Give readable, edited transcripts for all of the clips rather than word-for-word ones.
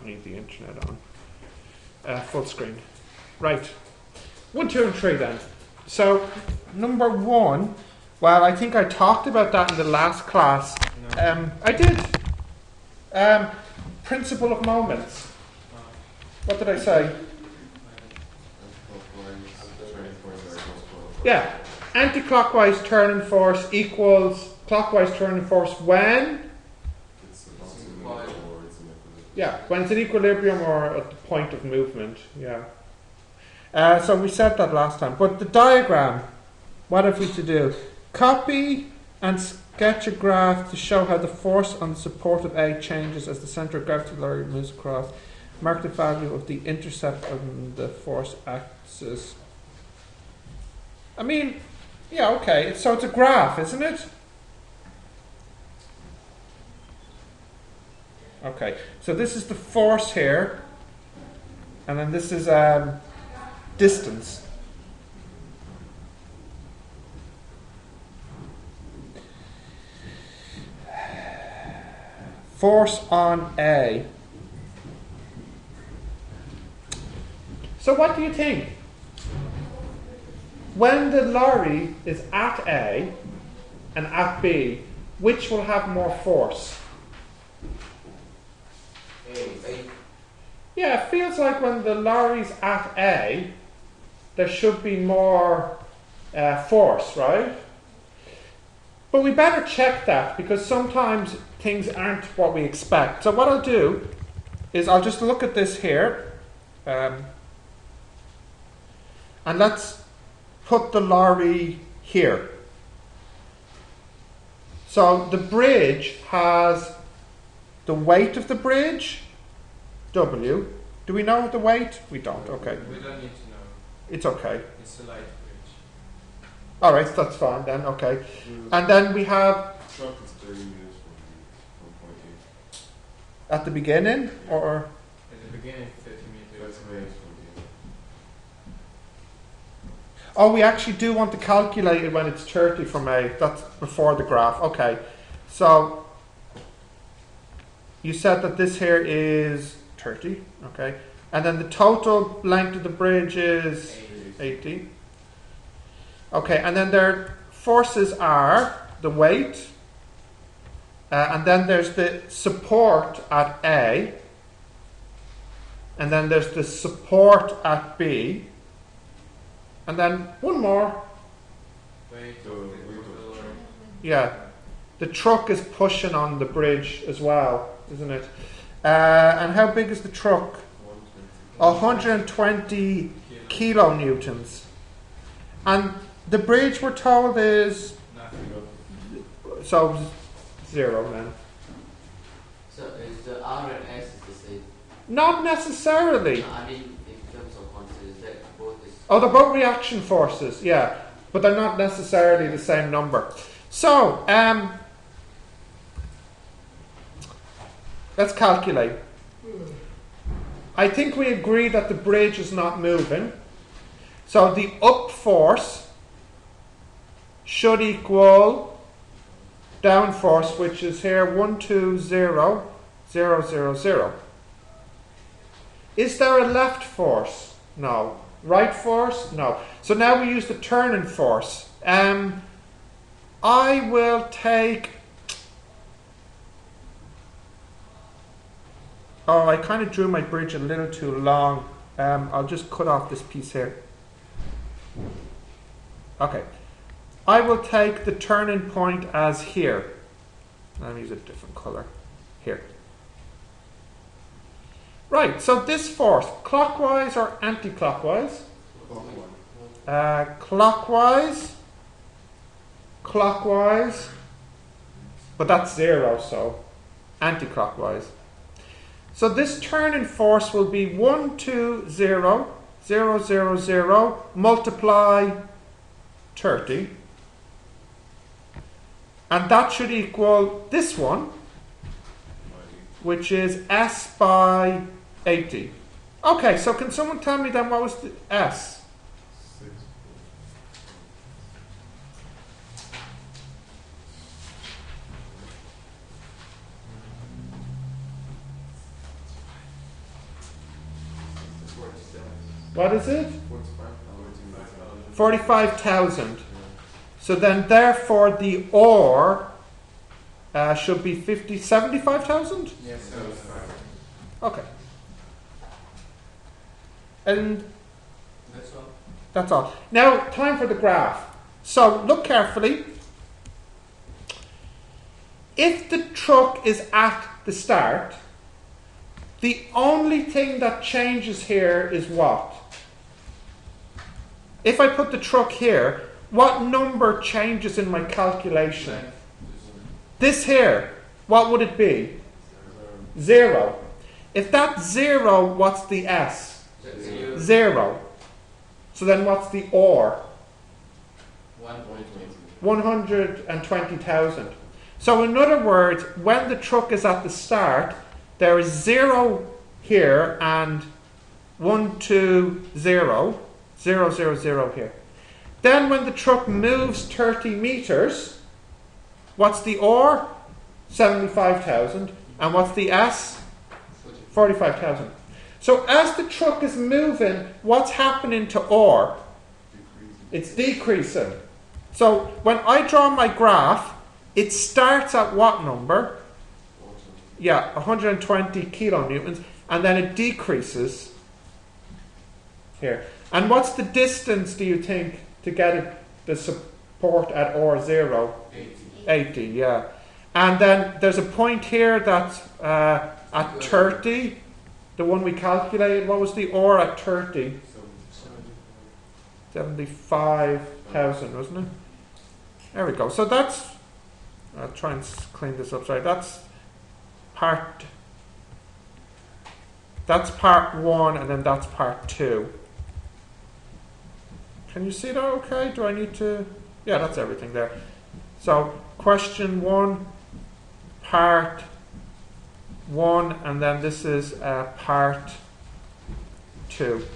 don't need the internet on. Full screen. Right. 1, 2, and 3 then. So, number 1, well, I think I talked about that in the last class. No. I did. Principle of moments. What did I say? Yeah. Anti-clockwise turning force equals clockwise turning force when? Yeah, when it's in equilibrium or at the point of movement. Yeah. So we said that last time. But the diagram, what have we to do? Copy and sketch a graph to show how the force on the support of A changes as the centre of gravity moves across. Mark the value of the intercept on the force axis. I mean, yeah, okay. So it's a graph, isn't it? Okay. So this is the force here. And then this is distance. Force on A. So what do you think? When the lorry is at A and at B, which will have more force? A. Yeah, it feels like when the lorry's at A, there should be more force, right? But we better check that because sometimes things aren't what we expect. So what I'll do is I'll just look at this here. And let's put the lorry here. So the bridge has the weight of the bridge, W. Do we know the weight? We don't, okay. We don't need to know. It's okay. It's a light bridge. Alright, that's fine then, okay. And then we have Truck is 30 minutes from point at the beginning, or At the beginning, 30 A. meters. 30 minutes from oh, we actually do want to calculate it when it's 30 from A. That's before the graph. Okay. So you said that this here is 30. Okay. And then the total length of the bridge is 80. Okay. And then their forces are the weight. And then there's the support at A. And then there's the support at B. And then one more. Wait, Yeah. The truck is pushing on the bridge as well, isn't it? And how big is the truck? 120 kilonewtons. And the bridge, we're told, is nothing. so 0 then. So is the R and S is the same? Not necessarily. No, I mean, in terms of quantity, is that both is... Oh, they're both reaction forces, yeah. But they're not necessarily the same number. So, let's calculate. I think we agree that the bridge is not moving. So the up force should equal down force, which is here 1, 2, 0, 0, 0, 0. Is there a left force? No. Right force? No. So now we use the turning force. I will take... Oh, I kind of drew my bridge a little too long. I'll just cut off this piece here. Okay. I will take the turning point as here. Let me use a different color. Here. Right, so this force, clockwise or anti-clockwise? Clockwise. Clockwise. But that's 0, so anti-clockwise. So this turning force will be 1, 2, 0, 0, 0, 0, multiply 30. And that should equal this one, which is S by 80. Okay, so can someone tell me then what was the S? 6. What is it? 45,000. 45,000. So then, therefore, the ore should be 75,000? Yes, so it's fine. Okay. And That's all. that's all. Now, time for the graph. So, look carefully. If the truck is at the start, the only thing that changes here is what? If I put the truck here, what number changes in my calculation? This here, what would it be? 0. If that's 0, what's the S? Zero. 0. So then what's the OR? 120,000. So in other words, when the truck is at the start, there is 0 here and 1, 2, 0, 0, 0, 0 here. Then when the truck moves 30 meters, what's the OR? 75,000. And what's the S? 45,000. So as the truck is moving, what's happening to OR? It's decreasing. So when I draw my graph, it starts at what number? Yeah, 120 kilonewtons, and then it decreases here. And what's the distance, do you think, to get it, the support at R0? 80, yeah. And then there's a point here that's at 30, the one we calculated. What was the R at 30? 75,000, wasn't it? There we go. So that's, I'll try and clean this up. Sorry, that's part 1, and then that's part 2. Can you see that okay? Do I need to? Yeah, that's everything there. So question 1, part 1, and then this is part 2.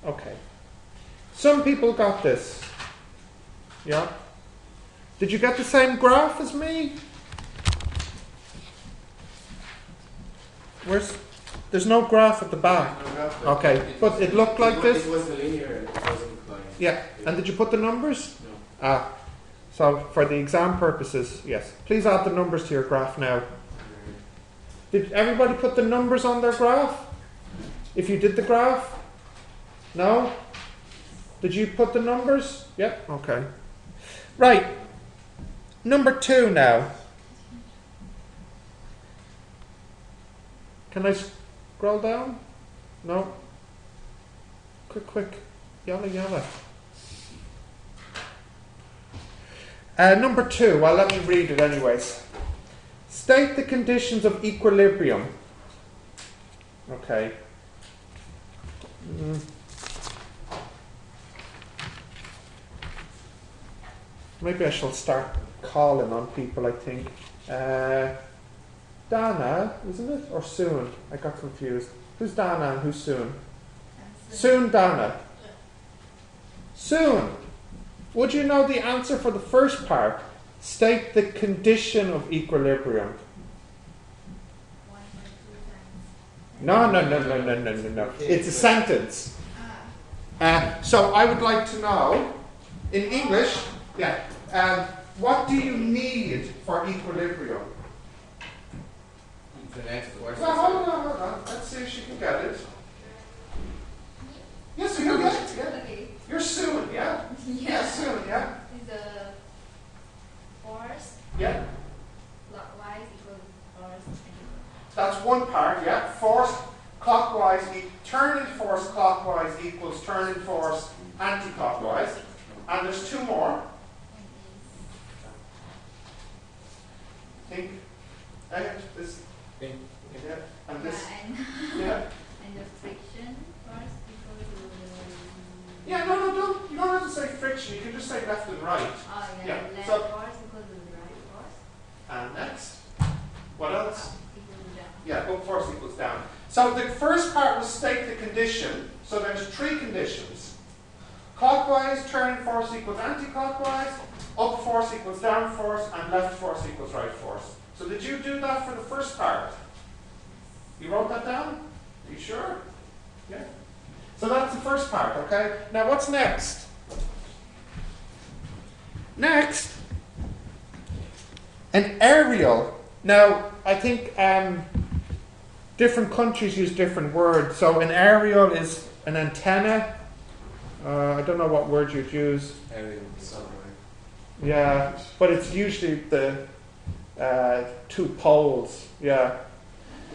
Okay. Some people got this. Yeah? Did you get the same graph as me? There's no graph at the back. Okay, but it looked like this? It was linear and it wasn't like... Yeah. And did you put the numbers? No. Ah. So for the exam purposes, yes. Please add the numbers to your graph now. Did everybody put the numbers on their graph? If you did the graph? No? Did you put the numbers? Yep. Okay. Right. Number 2 now. Can I scroll down? No. Quick. Yalla. Number 2. Well, let me read it anyways. State the conditions of equilibrium. Okay. Maybe I shall start calling on people, I think. Dana, isn't it? Or Soon? I got confused. Who's Dana and who's Soon? Soon, Dana. Soon. Would you know the answer for the first part? State the condition of equilibrium. 1.2 times. No. It's a sentence. So I would like to know, in English, what do you need for equilibrium? The next question. Well, hold on. Let's see if she can get it. Yes, you get it. Yeah. Okay. You're Soon, yeah? Yeah, Soon, yeah? Is the force Yeah. clockwise equal force That's one part, yeah. Force clockwise, turning force clockwise equals turning force anti-clockwise. And there's 2 more. Think. This. Think. Yeah. And this. and Yeah. and the friction force equal to the Yeah, no, don't. You don't have to say friction. You can just say left and right. Yeah, left so- force equal to the right force And next. What else? equal to down. Yeah, up force equals down. So the first part was state the condition. So there's 3 conditions. Clockwise, turning force equals anti-clockwise. up force equals down force, and left force equals right force. So did you do that for the first part? You wrote that down? Are you sure? Yeah. So that's the first part, okay? Now what's next? Next, an aerial. Now, I think different countries use different words. So an aerial is an antenna. I don't know what word you'd use. Aerial subway. Yeah, but it's usually the two poles. Yeah.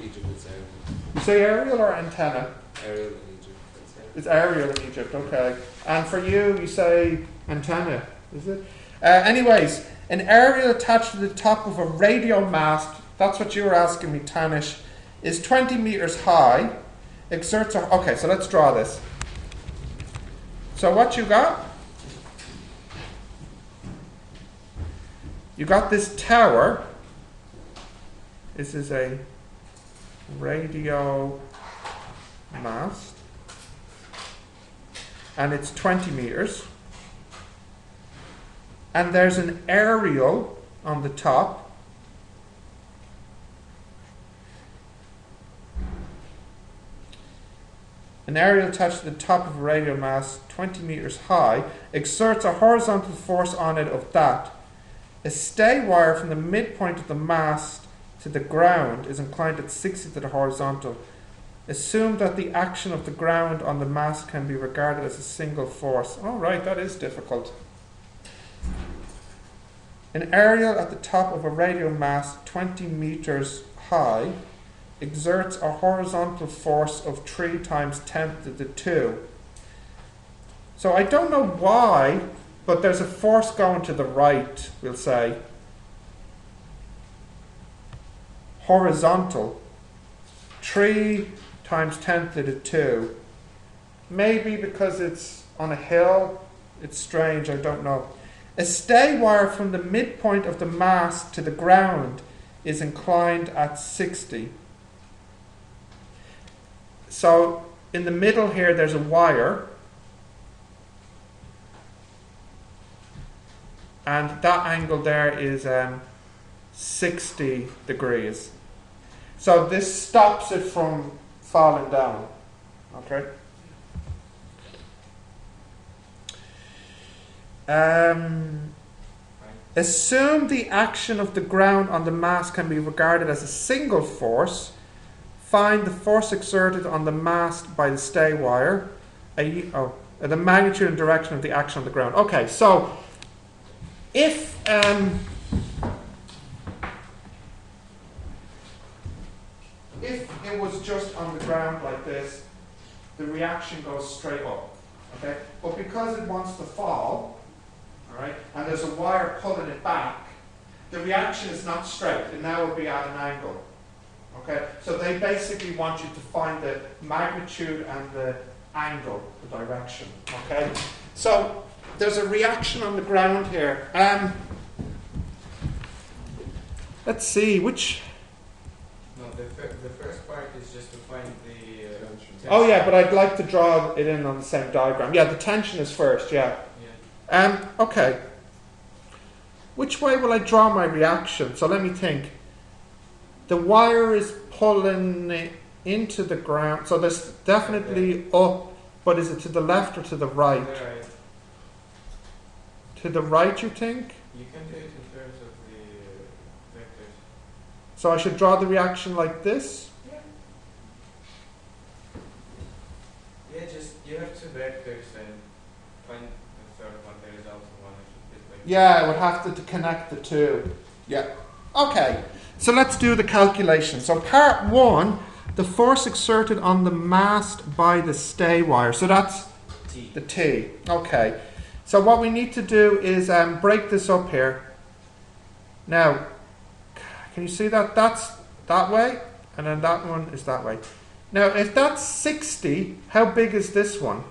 Egypt is aerial. You say aerial or antenna? Aerial in Egypt. That's aerial. It's aerial in Egypt, okay. And for you say antenna, is it? Anyways, an aerial attached to the top of a radio mast, that's what you were asking me, Tanish, is 20 meters high, exerts a... Okay, so let's draw this. So what you got? You got this tower. This is a radio mast. And it's 20 meters. And there's an aerial on the top. An aerial attached to the top of a radio mast, 20 meters high, exerts a horizontal force on it of that. A stay wire from the midpoint of the mast to the ground is inclined at 60 to the horizontal. Assume that the action of the ground on the mast can be regarded as a single force. All right, that is difficult. An aerial at the top of a radio mast, 20 meters high, exerts a horizontal force of 3 times 10 to the 2. So I don't know why, but there's a force going to the right, we'll say. Horizontal. 3 times 10 to the 2. Maybe because it's on a hill. It's strange, I don't know. A stay wire from the midpoint of the mast to the ground is inclined at 60. So in the middle here there's a wire, and that angle there is 60 degrees. So this stops it from falling down. Okay. Assume the action of the ground on the mast can be regarded as a single force. Find the force exerted on the mast by the stay wire. The magnitude and direction of the action on the ground. Okay, so if it was just on the ground like this, the reaction goes straight up. Okay, but because it wants to fall, all right, and there's a wire pulling it back, the reaction is not straight. It now will be at an angle. Okay, so they basically want you to find the magnitude and the angle, the direction. Okay, so there's a reaction on the ground here. Let's see which. No, the first part is just to find the tension. Oh yeah, but I'd like to draw it in on the same diagram. Yeah, the tension is first. Yeah. Okay. Which way will I draw my reaction? So let me think. The wire is pulling it into the ground. So there's definitely up, but is it to the left or to the right? Right. To the right, you think? You can do it in terms of the vectors. So I should draw the reaction like this? Yeah, just you have 2 vectors and find the third one. There is also one. Yeah, I would have to connect the two. Yeah. Okay, so let's do the calculation. So part 1, the force exerted on the mast by the stay wire. So that's T. the T. Okay. So what we need to do is break this up here. Now, can you see that? That's that way, and then that one is that way. Now, if that's 60, how big is this one?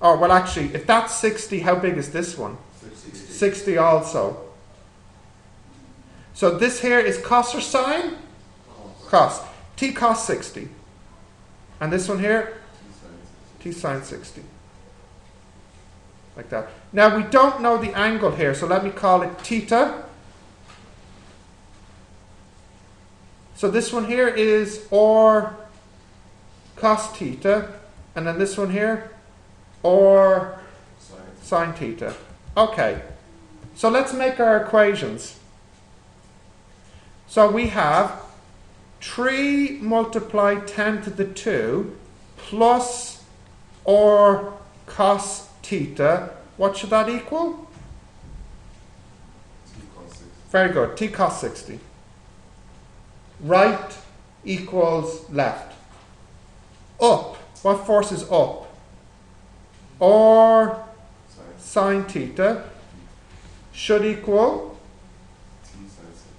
Oh, well, actually, if that's 60, how big is this one? 60 also. So this here is cos or sine? Cos. T cos 60. And this one here? T sine 60. like that. Now we don't know the angle here, so let me call it theta. So this one here is or cos theta, and then this one here or sine theta. Okay, so let's make our equations. So we have 3 multiplied 10 to the 2 plus or cos theta. What should that equal? T cos 60. Very good, t cos 60. Right equals left. Up, what force is up? Or Sine. sine theta should equal T sine 60.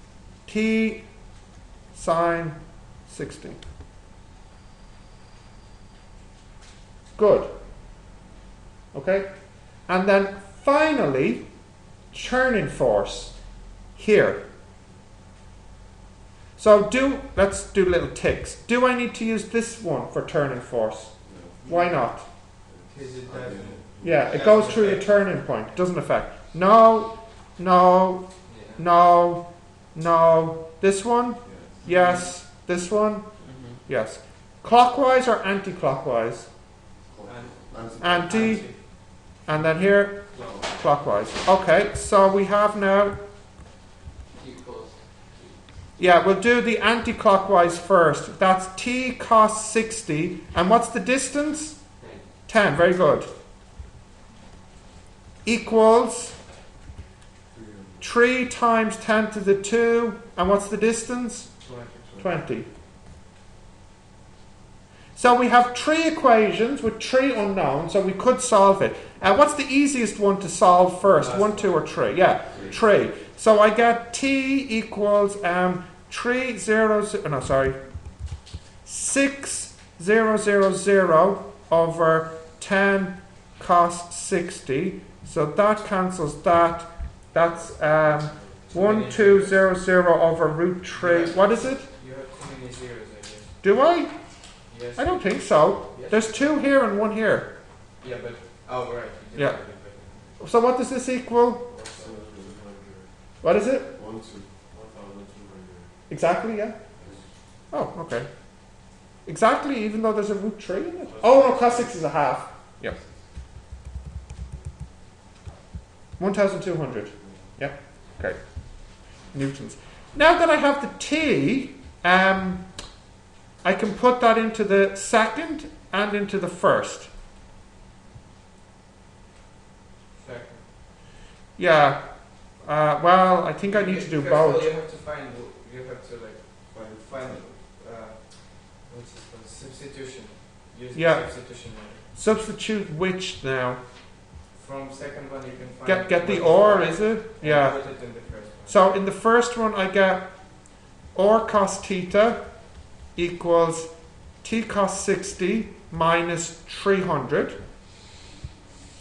t sine 60. Good. Okay? And then finally, turning force here. So let's do little ticks. Do I need to use this one for turning force? No. Why not? Because it doesn't. Yeah, it goes through the turning point. Doesn't affect. No, no, Yeah. no, no. This one? Yes. Yes. This one? Mm-hmm. Yes. Clockwise or anti-clockwise? And Anti. And then here, no. clockwise. Okay, so we have now... T cos. Yeah, we'll do the anti-clockwise first. That's t cos 60. And what's the distance? 10. Very good. Equals 3 times 10 to the 2. And what's the distance? 20. So we have 3 equations with 3 unknowns, so we could solve it. What's the easiest one to solve first? Last 1, 2, or 3? Yeah, 3. So I get t equals 6000 over 10 cos 60. So that cancels that. That's 1200 over root 3. What is it? You have too many zeros, I guess. Do I? Yes. I don't think so. Yes. There's 2 here and 1 here. Yeah, but oh right. You did Yeah. have it, but- So what does this equal? What is it? 1,200. Exactly, yeah. Oh, okay. Exactly, even though there's a root 3 in it. Oh no, cos 6 is a half. Yep. 1200. Yep. Okay. Newtons. Now that I have the t, I can put that into the second and into the first. Second. Yeah. Well, I think I need to do First of all, both. You have to find. You have to like find. What's it called? Substitution. Use Yeah. the substitution method. Substitute which now? From second one you can find. Get the what or, right is it? and Yeah. Put it in the first one. So in the first one I get or cos theta equals t cos 60 minus 300.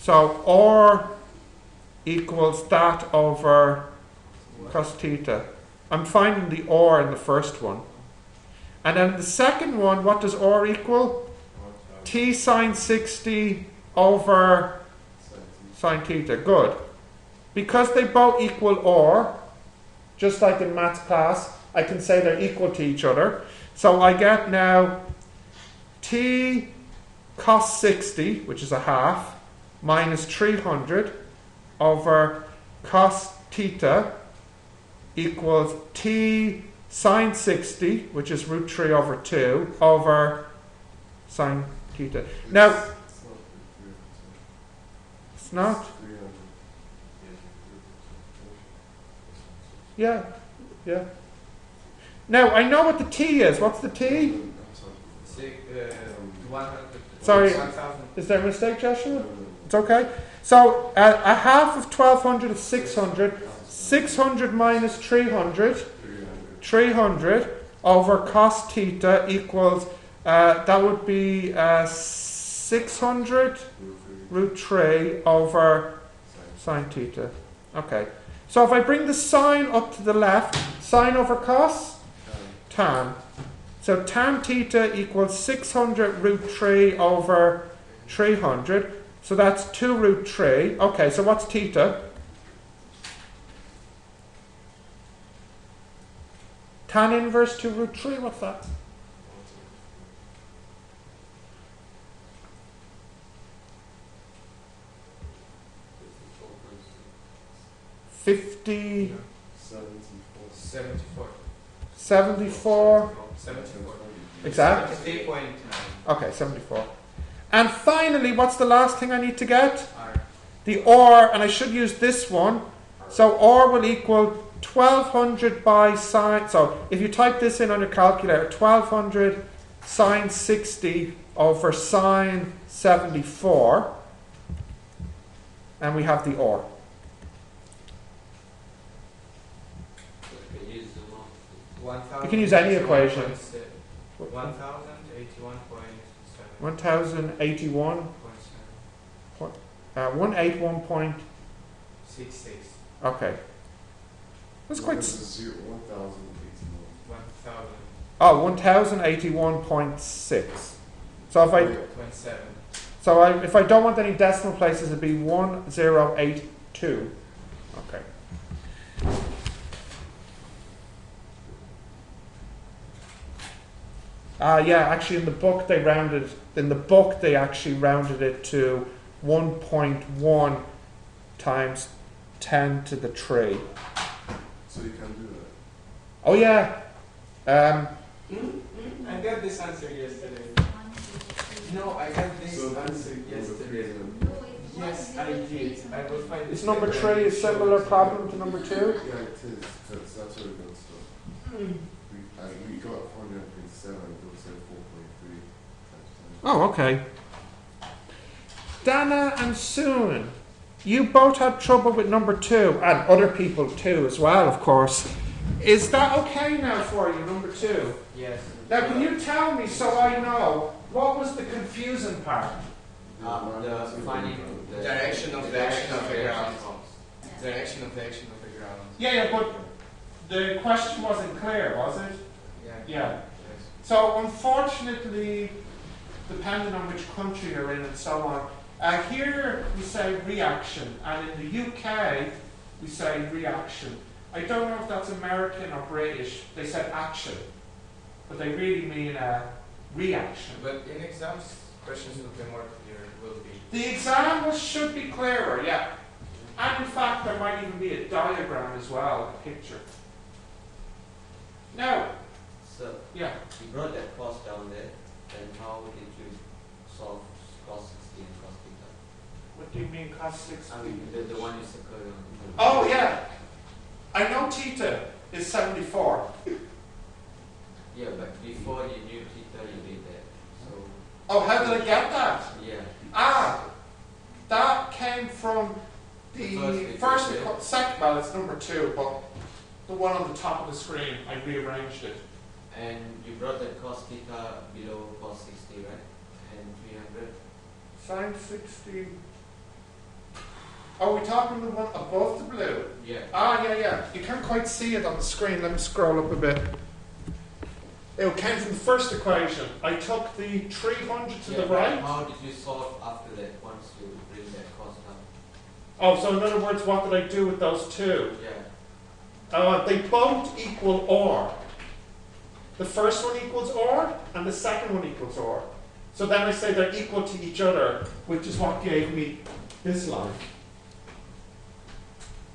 So or equals that over cos theta. I'm finding the or in the first one. And then the second one, what does or equal? T sine 60 over sine theta. Good. Because they both equal or, just like in maths class, I can say they're equal to each other. So I get now t cos 60, which is a half, minus 300 over cos theta equals t sine 60, which is root 3 over 2, over sine theta. Now, it's not? Yeah, yeah. Now, I know what the t is. What's the t? 100. Sorry. 1,000. Is there a mistake, Joshua? It's okay. So, a half of 1200 is 600. 600 minus 300. 300 over cos theta equals, that would be 600 root 3 over sine theta. Okay. So if I bring the sine up to the left, sine over cos, tan. So tan theta equals 600 root 3 over 300. So that's 2 root 3. Okay, so what's theta? Tan inverse 2 root 3, what's that? 50, 74. 74, 74. exact? 73.9. Okay, 74. And finally, what's the last thing I need to get? R. The OR, and I should use this one. So OR will equal 1200 by sine. So if you type this in on your calculator, 1200 sine 60 over sine 74. And we have the OR. You can use any equation. 1081.7. 1081. 181. 66. Okay. That's quite. 1081. 1000. Oh, 1081.6. So if I 27. if I don't want any decimal places, it'd be 1082. Okay. Yeah, actually in the book they actually rounded it to 1.1 times 10 to the 3. So you can do that. Oh yeah. I got this answer yesterday. No, I got this So answer yesterday. Yes, I did. I will find Is this number paper 3 a and show similar it to problem to you. number 2? Yeah, it is. Because that's where we got stuff. We got 427 and it said 4.3 times 10. Oh, okay. Dana and Soon, you both had trouble with number 2, and other people too as well, of course. Is that okay now for you, number 2? Yes. Now, can you tell me, so I know, what was the confusing part? The finding the Direction of the action of the ground. Yeah. Direction of the action of the ground. Yeah, but the question wasn't clear, was it? Yeah. Yeah. Yes. So, unfortunately, depending on which country you're in and so on, here we say reaction, and in the UK we say reaction. I don't know if that's American or British. They said action, but they really mean reaction. But in exams, questions will be more clear. Will be. The exam should be clearer, yeah. And in fact, there might even be a diagram as well, a picture. Now, So yeah. you brought that cost down there, then how did you solve cos 60 and cos theta? What do you mean cos 60? I mean the one you circled on. Oh, yeah. I know theta is 74. Yeah, but before you knew theta, you did that. So Oh, how did I get that? yeah. That came from the First second, well, it's number 2, but the one on the top of the screen, I rearranged it. And you brought that cos theta below cos 60, right? And 300. Sine 60. Oh, we're talking the one above the blue? Yeah. Yeah. You can't quite see it on the screen. Let me scroll up a bit. It came from the first equation. I took the 300 to the but right. How did you solve after that once you bring that cost down? Oh, so in other words, what did I do with those two? Yeah. They both equal OR. The first one equals OR, and the second one equals OR. So then I say they're equal to each other, which is what gave me this line.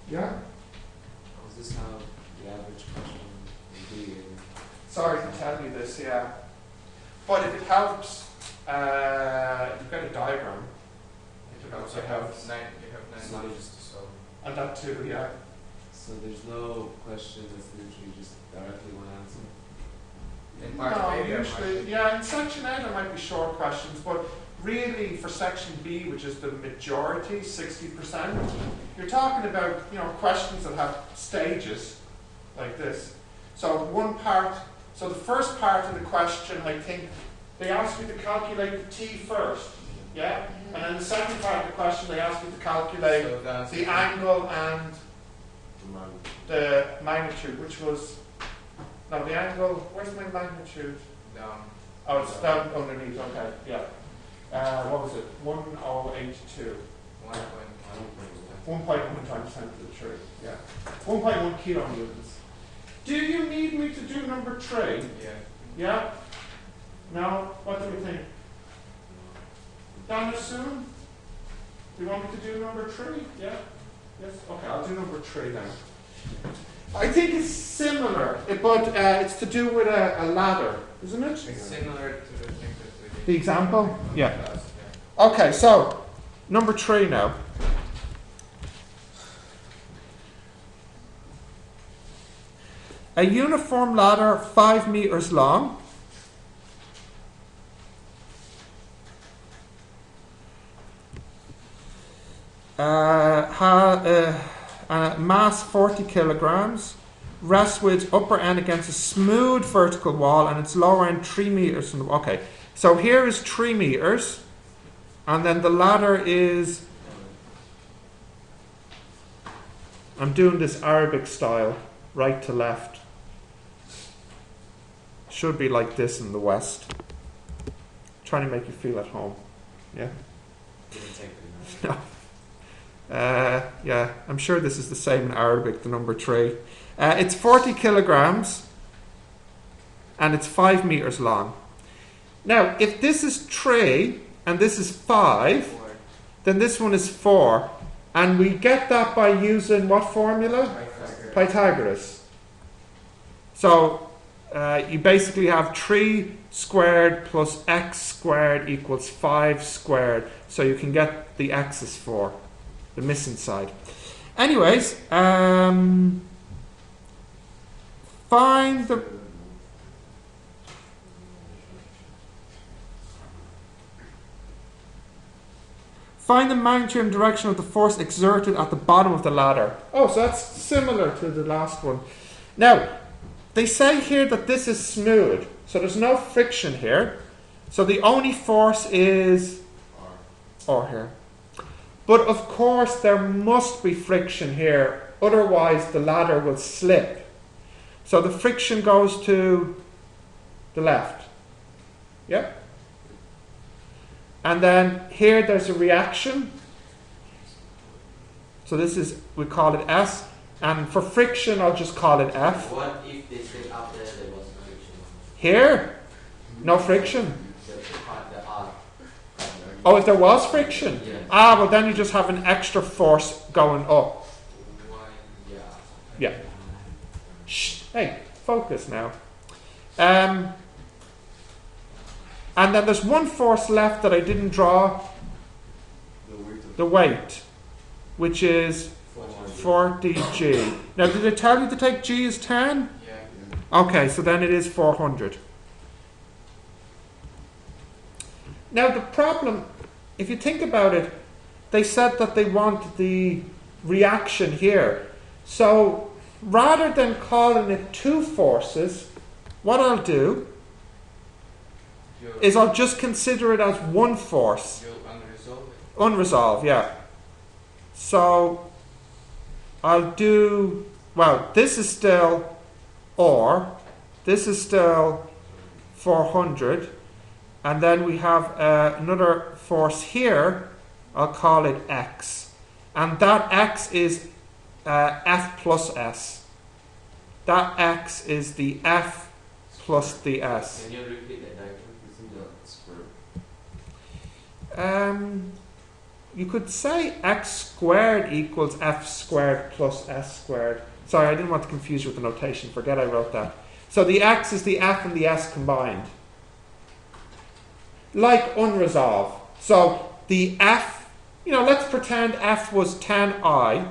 Yeah? Is this how the average question would be? Sorry to tell you this, yeah. But if it helps, you've got a diagram. If it also helps. You have 9 So lines just- to solve. And that too, yeah. So there's no question that's literally just directly one answer. In part No, A, there usually, might be. yeah, in section A there might be short questions, but really for section B, which is the majority, 60%, you're talking about, questions that have stages like this. So so the first part of the question, I think, they ask you to calculate the t first, yeah? And then the second part of the question, they ask you to calculate So that's the angle and the magnitude, which was, no, the angle, where's my magnitude? down. Oh, it's down underneath, okay, yeah. what was it? 1082. 1.1 times 10 to the 3. Yeah. 1.1 kilonewtons. Do you need me to do number 3? Yeah. Yeah? No? What do we think? Done soon? Do you want me to do number 3? Yeah? Yes? Okay, I'll do number 3 now. I think it's similar, but it's to do with a ladder, isn't it? It's similar to the thing that we did. The example? Yeah. Last, yeah. Okay, so number 3 now. A uniform ladder 5 meters long mass 40 kilograms, rests with its upper end against a smooth vertical wall and its lower end 3 meters from the wall. Okay, so here is 3 meters, and then the ladder is, I'm doing this Arabic style, right to left. Should be like this in the West. Trying to make you feel at home. Yeah? Didn't take the No. Yeah, I'm sure this is the same in Arabic, the number 3. It's 40 kilograms and it's 5 meters long. Now, if this is 3 and this is 5, then this one is 4. And we get that by using what formula? Pythagoras. So, you basically have 3 squared plus x squared equals 5 squared. So you can get the x is 4. The missing side. Anyways, find the magnitude and direction of the force exerted at the bottom of the ladder. Oh, so that's similar to the last one. Now, they say here that this is smooth, so there's no friction here. So the only force is R here. But of course there must be friction here, otherwise the ladder will slip. So the friction goes to the left. Yep. And then here there's a reaction. So this is, we call it S. And for friction I'll just call it F. What if they said up there was friction? Here, no friction. The R. Oh, if there was friction? Yeah. Well then you just have an extra force going up. Yeah. Yeah. Shh. Hey, focus now. And then there's one force left that I didn't draw. The weight, which is 40G. Now, did it tell you to take G as 10? Yeah. Okay, so then it is 400. Now, the problem, if you think about it, they said that they want the reaction here. So, rather than calling it 2 forces, what I'll do is I'll just consider it as 1 force. You'll unresolve it. Unresolved, yeah. So, I'll do, well, this is still this is still 400, and then we have another force here, I'll call it X. And that X is F plus S. That X is the F plus the S. Can you repeat that diagram? You could say X squared equals F squared plus S squared. Sorry, I didn't want to confuse you with the notation. Forget I wrote that. So the X is the F and the S combined. Like unresolved. So the F, let's pretend F was 10I.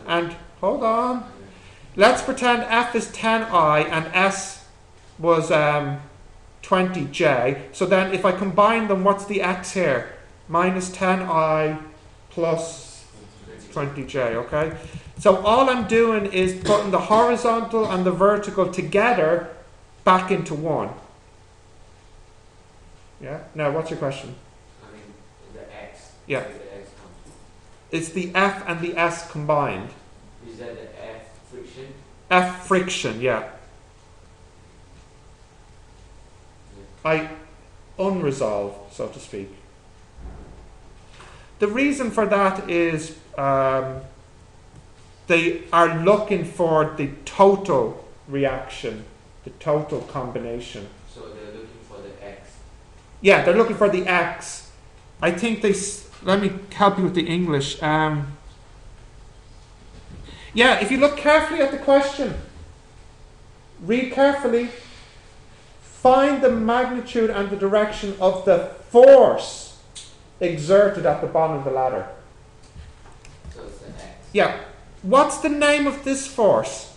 And, hold on. Let's pretend F is 10I and S was 20J. So then if I combine them, what's the X here? Minus 10I plus 20J, okay? So all I'm doing is putting the horizontal and the vertical together back into 1. Yeah? Now, what's your question? I mean, the X. Yeah. Where the X comes from. It's the F and the S combined. Is that the F friction? F friction, yeah. unresolved, so to speak. The reason for that is they are looking for the total reaction, the total combination. So they're looking for the X. Yeah, they're looking for the X. I think let me help you with the English. Yeah, if you look carefully at the question, read carefully, find the magnitude and the direction of the force exerted at the bottom of the ladder. So it's the X. Yeah. What's the name of this force?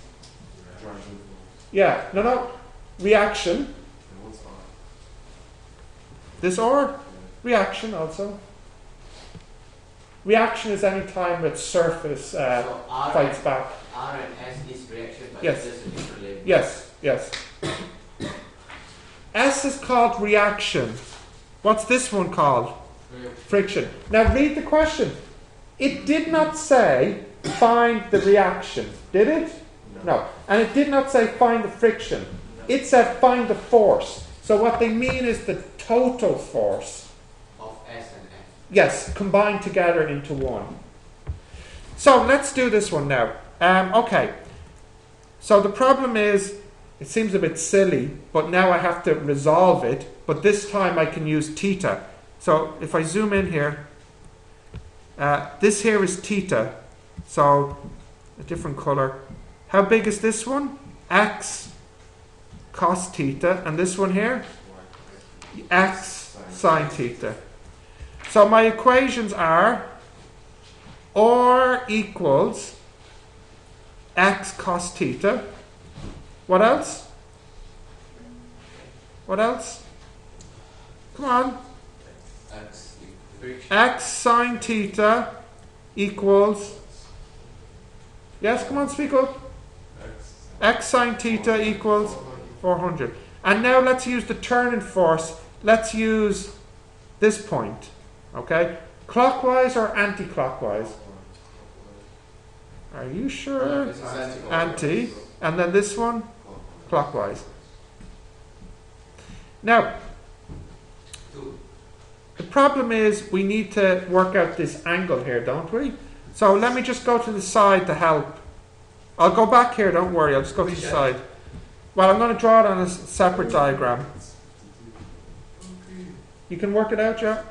Yeah, no. Reaction. This or? Reaction also. Reaction is any time its surface So R fights and, back. R and S is reaction, but Yes. it's just a different label. Yes. S is called reaction. What's this one called? Friction. Now read the question. It did not say find the reaction, did it? No. And it did not say find the friction. It said find the force. So what they mean is the total force. Of S and F. Yes, combined together into one. So let's do this one now. Okay. So the problem is, it seems a bit silly, but now I have to resolve it. But this time I can use theta. So if I zoom in here, this here is theta. So a different color. How big is this one? X cos theta. And this one here? X sine theta. So my equations are R equals X cos theta. What else? What else? Come on. X. X sine theta equals. Yes, come on, speak up. X sine theta equals 400. And now let's use the turning force. Let's use this point. Okay? Clockwise or anti-clockwise? Are you sure? This is Anti. And then this one? Clockwise. Now, the problem is we need to work out this angle here, don't we? So let me just go to the side to help. I'll go back here, don't worry, I'll just go to the side. Well, I'm going to draw it on a separate diagram. You can work it out, Joe?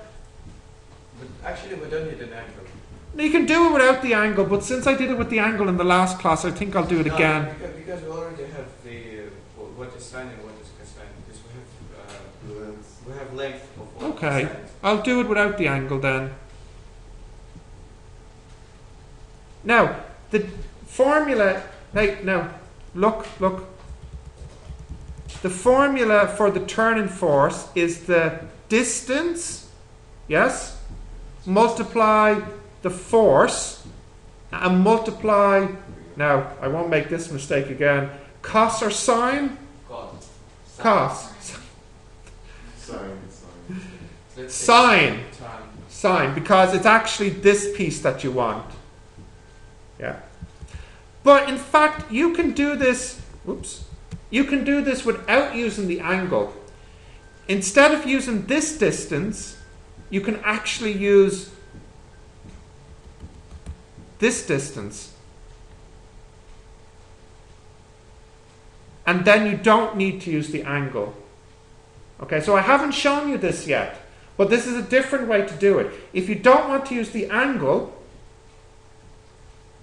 But actually, we don't need an angle. You can do it without the angle, but since I did it with the angle in the last class, I think I'll do it No, again. Because we already have the what is sine and what is cosine. Because we have length of what Okay, is sine. I'll do it without the angle then. Now, the formula, hey, now, look. The formula for the turning force is the distance, yes, multiply the force, and multiply, now, I won't make this mistake again, cos or sine? Cos. Cos. Let's say Sine. Time. Sine, because it's actually this piece that you want. Yeah. But in fact, you can do this, you can do this without using the angle. Instead of using this distance, you can actually use this distance. And then you don't need to use the angle. Okay, so I haven't shown you this yet, but this is a different way to do it. If you don't want to use the angle,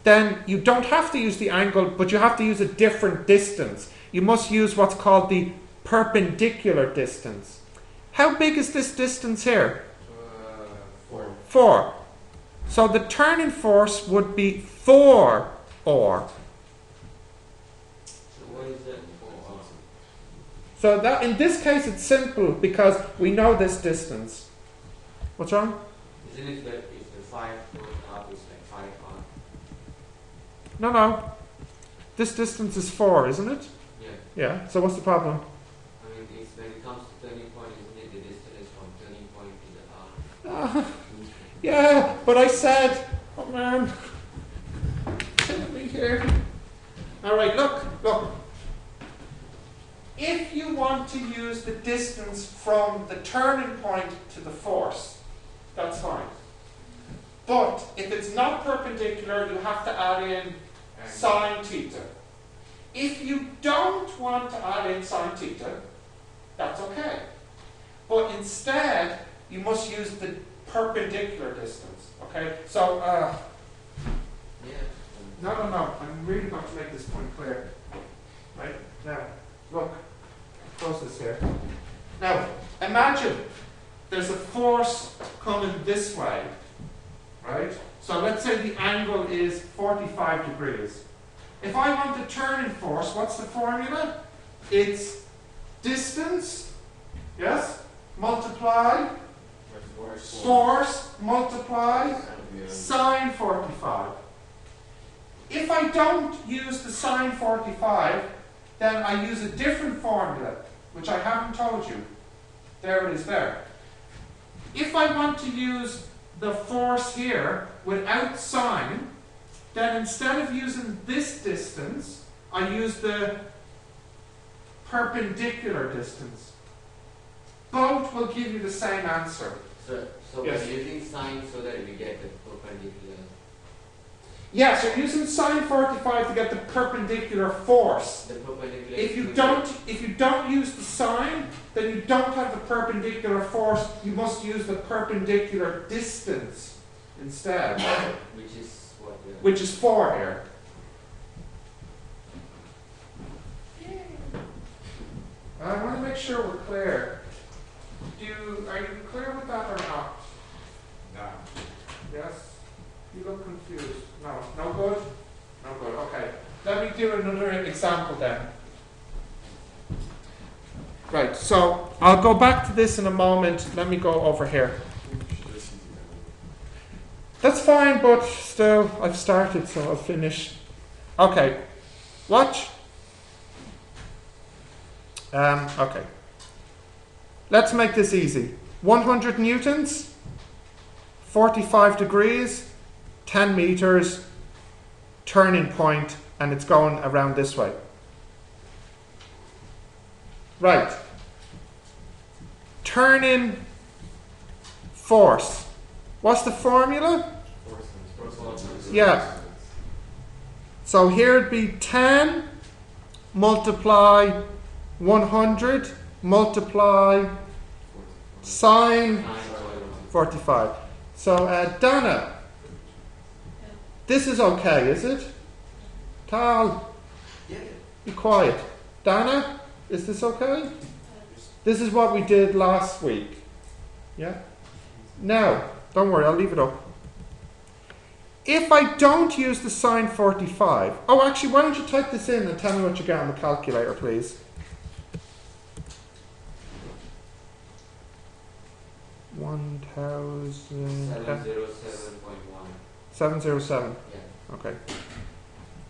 then you don't have to use the angle, but you have to use a different distance. You must use what's called the perpendicular distance. How big is this distance here? 4. 4. So the turning force would be 4 or. So what is that for? So that in this case it's simple because we know this distance. What's wrong? Isn't it that if the 5 goes up, it's like 5 on? No. This distance is 4, isn't it? Yeah. Yeah. So what's the problem? I mean, it's, when it comes to turning point, isn't it the distance from turning point to the R? Yeah, but I said, oh man, killing me here. All right, look. if you want to use the distance from the turning point to the force, that's fine. But if it's not perpendicular, you have to add in sine theta. If you don't want to add in sine theta, that's okay. But instead, you must use the perpendicular distance. Okay? So, no. I'm really going to make this point clear. Right? Now, look. Close this here. Now, imagine there's a force coming this way. Right? So let's say the angle is 45 degrees. If I want the turning force, what's the formula? It's distance, yes, multiply force multiply sine 45. If I don't use the sine 45, then I use a different formula, which I haven't told you. There it is there. If I want to use the force here without sine, then instead of using this distance, I use the perpendicular distance. Both will give you the same answer. So Yes. we're using sine so that we get the perpendicular. Yeah, so using sine 45 to get the perpendicular force. The perpendicular. If you don't use the sine, then you don't have the perpendicular force. You must use the perpendicular distance instead, Which is what? which is 4 here. I want to make sure we're clear. Are you clear with that or not? No. Yes? You look confused. No. No good? No good. Okay. Let me do another example then. Right, so I'll go back to this in a moment. Let me go over here. That's fine, but still, I've started, so I'll finish. Okay. Watch. Okay. Let's make this easy. 100 newtons, 45 degrees, 10 meters, turning point, and it's going around this way. Right. Turning force. What's the formula? Yeah. So here it'd be 10 multiply 100 multiply sine 45. So Donna, this is okay, is it? Tal, be quiet. Donna, is this okay? This is what we did last week. Yeah? Now, don't worry, I'll leave it up. If I don't use the sine 45, oh actually, why don't you type this in and tell me what you get on the calculator, please? 1,000 707.1. 707. Yeah. Okay.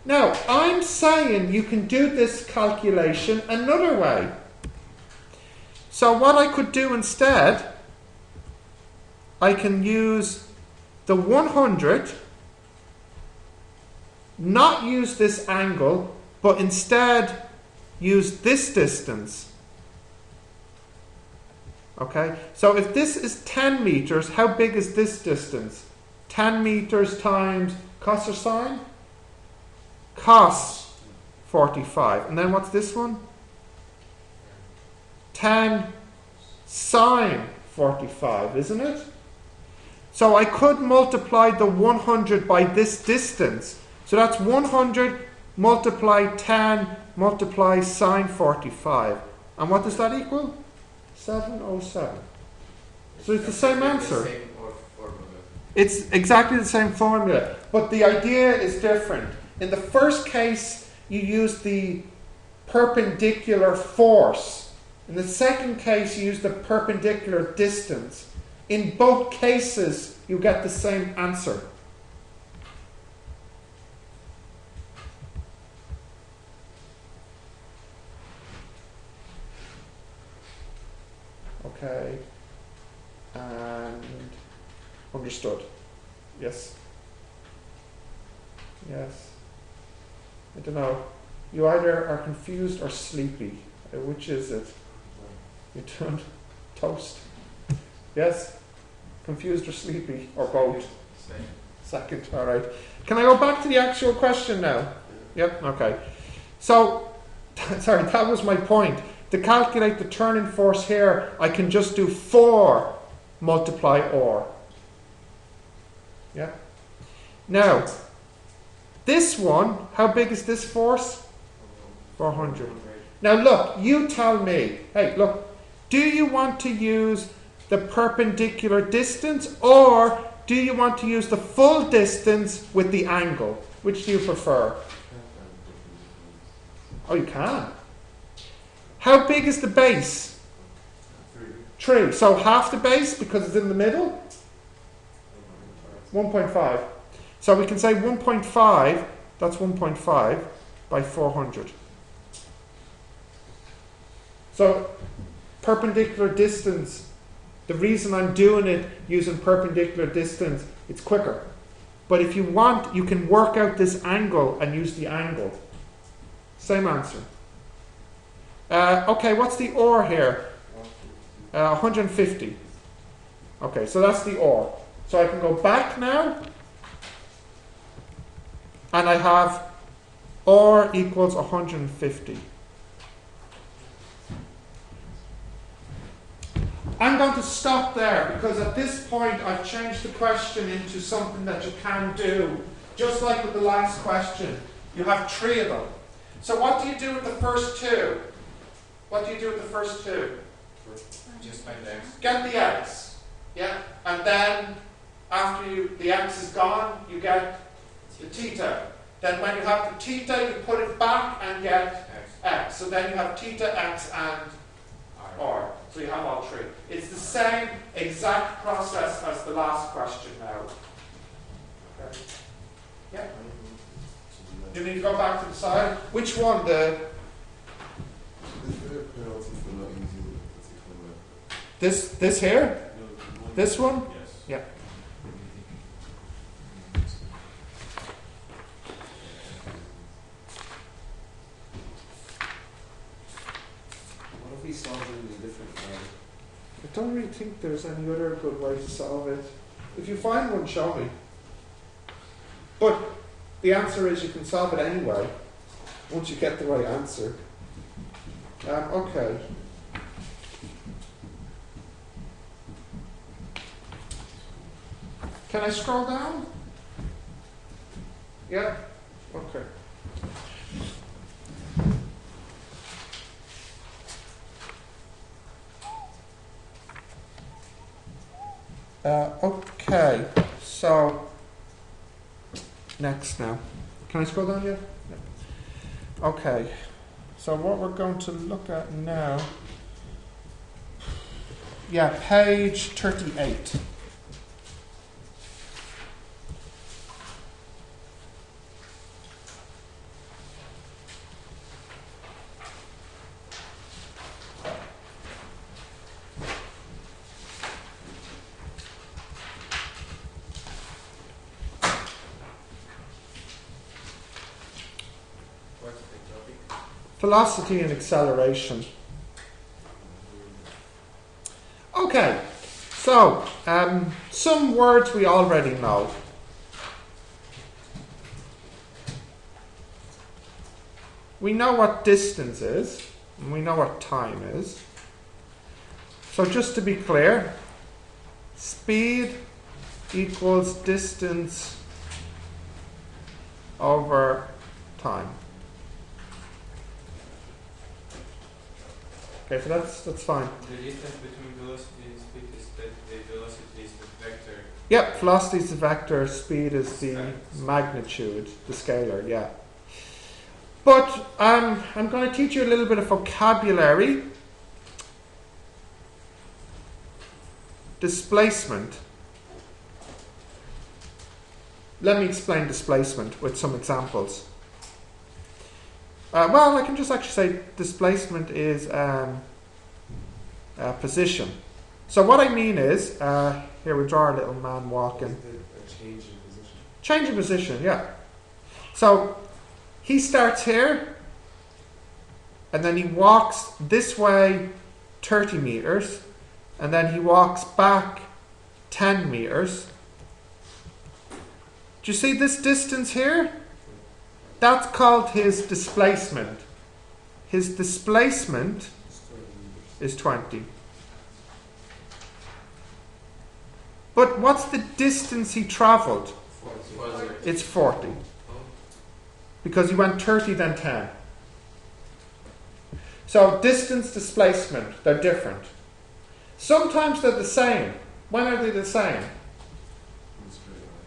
Now, I'm saying you can do this calculation another way. So what I could do instead, I can use the 100, not use this angle, but instead use this distance. Okay, so if this is 10 meters, how big is this distance? 10 meters times cos or sine? Cos 45. And then what's this one? 10 sine 45, isn't it? So I could multiply the 100 by this distance. So that's 100 multiply 10 multiply sine 45. And what does that equal? 707. So it's the same answer. It's exactly the same formula, but the idea is different. In the first case, you use the perpendicular force. In the second case, you use the perpendicular distance. In both cases, you get the same answer. Okay, and understood. Yes. Yes. I don't know. You either are confused or sleepy. Which is it? You turned toast. Yes? Confused or sleepy? Or both? Second, alright. Can I go back to the actual question now? Yep, okay. So, sorry, that was my point. To calculate the turning force here, I can just do 4 multiply or. Yeah? Now, this one, how big is this force? 400. Now look, you tell me, hey, look, do you want to use the perpendicular distance or do you want to use the full distance with the angle? Which do you prefer? Oh, you can. How big is the base? 3. So half the base because it's in the middle? 1.5. So we can say 1.5, that's 1.5 by 400. So perpendicular distance, the reason I'm doing it using perpendicular distance, it's quicker. But if you want, you can work out this angle and use the angle. Same answer. Okay, what's the or here? 150. Okay, so that's the or. So I can go back now. And I have or equals 150. I'm going to stop there because at this point I've changed the question into something that you can do. Just like with the last question. You have 3 of them. So what do you do with the first 2? What do you do with the first 2? Just find the x. Get the x. Yeah? And then after the x is gone, you get the theta. Then when you have the theta, you put it back and get x. So then you have theta, x, and r. So you have all 3. It's the same exact process as the last question now. Okay. Yeah? You need to go back to the side. Which one? Is there a penalty for not using the particular method? This here? This one? Yes. Yeah. What if we solve it in a different way? I don't really think there's any other good way to solve it. If you find one, show me. But the answer is you can solve it anyway, once you get the right answer. Okay. Can I scroll down? Yeah? Okay. Okay, so next now. Can I scroll down yet? Yeah. Okay, so what we're going to look at now, yeah, page 38. What's the topic? Velocity and acceleration. Okay, so some words we already know. We know what distance is, and we know what time is. So just to be clear, speed equals distance over time. Okay, so that's fine. The distance between velocity and speed is that the velocity is the vector. Yep, velocity is the vector, speed is the Science. magnitude, the scalar, yeah. But I'm going to teach you a little bit of vocabulary. Displacement. Let me explain displacement with some examples. Well, I can just actually say displacement is position. So what I mean is, here we draw a little man walking. A change in position. Change of position, yeah. So he starts here, and then he walks this way 30 meters, and then he walks back 10 meters. Do you see this distance here? That's called his displacement. His displacement is 20. But what's the distance he travelled? It's 40. Because he went 30 then 10. So distance, displacement, they're different. Sometimes they're the same. When are they the same?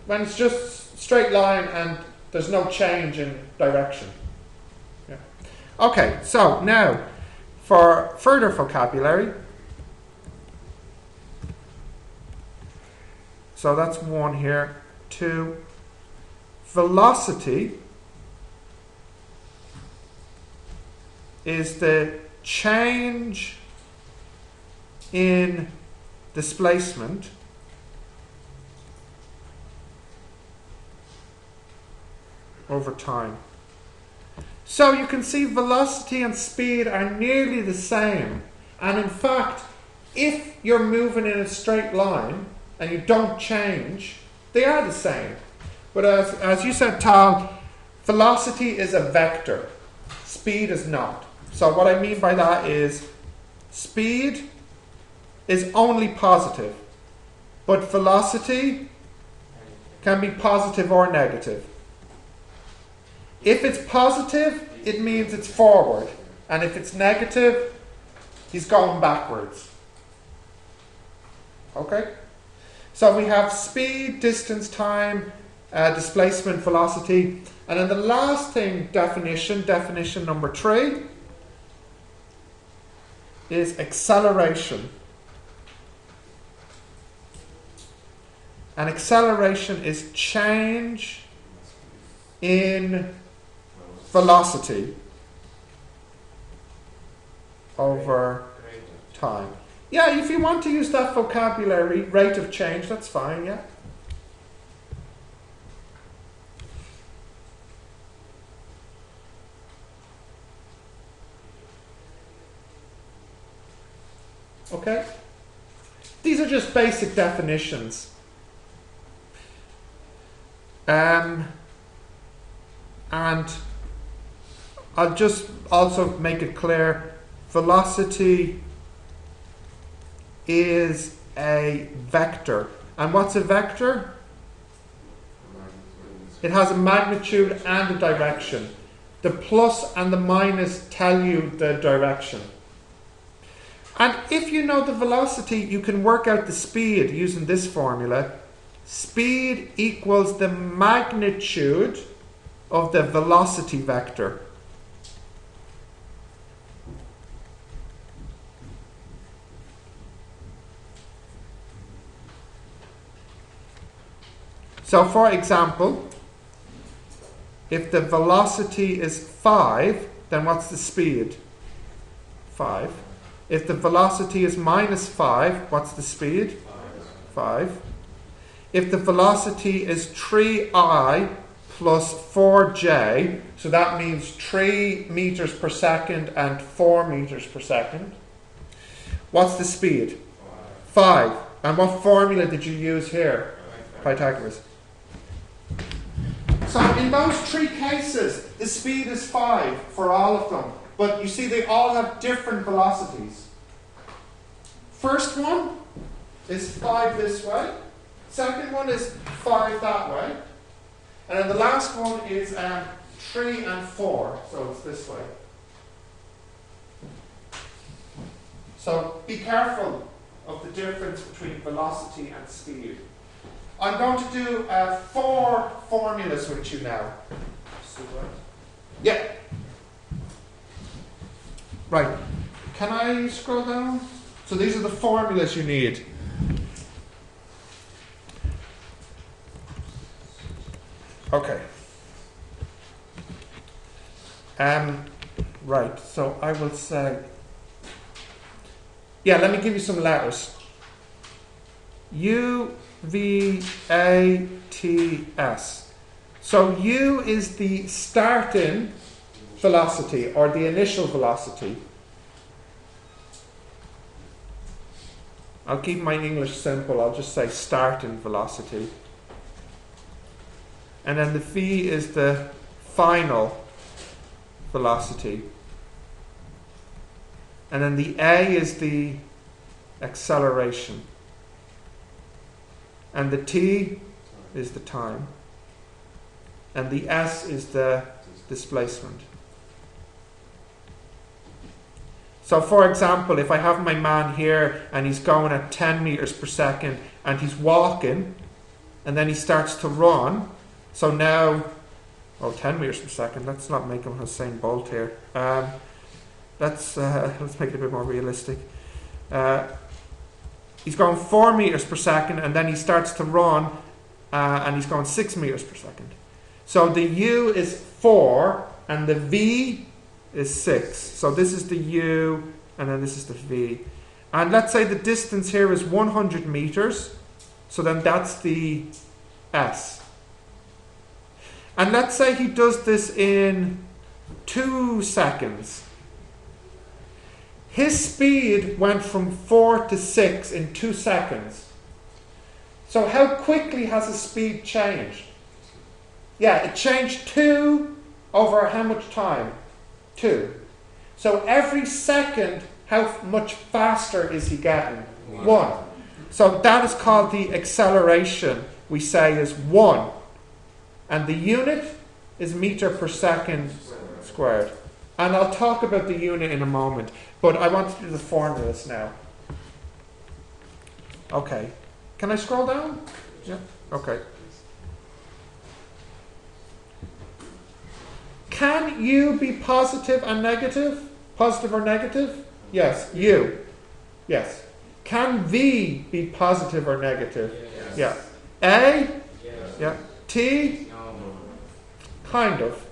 When it's just straight line and there's no change in direction. Yeah. Okay, so now for further vocabulary. So that's 1 here. 2. Velocity is the change in displacement over time. So you can see velocity and speed are nearly the same. And in fact, if you're moving in a straight line and you don't change, they are the same. But as you said, Tal, velocity is a vector. Speed is not. So what I mean by that is speed is only positive, but velocity can be positive or negative. If it's positive, it means it's forward, and if it's negative, he's going backwards. Okay? So we have speed, distance, time, displacement, velocity, and then the last thing, definition number 3, is acceleration. And acceleration is change in velocity over time. Yeah, if you want to use that vocabulary, rate of change, that's fine, yeah. Okay? These are just basic definitions. And I'll just also make it clear, velocity is a vector. And what's a vector? It has a magnitude and a direction. The plus and the minus tell you the direction. And if you know the velocity, you can work out the speed using this formula. Speed equals the magnitude of the velocity vector. So for example, if the velocity is 5, then what's the speed? 5. If the velocity is minus 5, what's the speed? 5. If the velocity is 3I plus 4j, so that means 3 meters per second and 4 meters per second, what's the speed? 5. And what formula did you use here? Pythagoras. So in those 3 cases, the speed is 5 for all of them. But you see, they all have different velocities. First one is 5 this way. Second one is 5 that way. And then the last one is 3 and 4. So it's this way. So be careful of the difference between velocity and speed. I'm going to do 4 formulas with you now. Yeah. Right. Can I scroll down? So these are the formulas you need. Okay. Right. So I will say, yeah, let me give you some letters. U, V, A, T, S. So U is the starting velocity, or the initial velocity. I'll keep my English simple. I'll just say starting velocity. And then the v is the final velocity. And then the a is the acceleration. And the t is the time. And the s is the displacement. So for example, if I have my man here and he's going at 10 meters per second and he's walking and then he starts to run, so now, 10 meters per second, let's not make him Usain Bolt here. Let's make it a bit more realistic. He's going 4 meters per second and then he starts to run and he's going 6 meters per second. So the u is 4 and the v is 6. So this is the u and then this is the v. And let's say the distance here is 100 meters. So then that's the s. And let's say he does this in 2 seconds. His speed went from 4 to 6 in 2 seconds. So how quickly has his speed changed? Yeah, it changed 2 over how much time? 2. So every second, how much faster is he getting? 1. So that is called the acceleration, we say is 1. And the unit is meter per second squared. And I'll talk about the unit in a moment. But I want to do the formulas now. Okay. Can I scroll down? Yeah. Okay. Can u be positive and negative? Positive or negative? Yes. U. Yes. Can v be positive or negative? Yes. Yeah. A? Yes. Yeah. T? No. Kind of.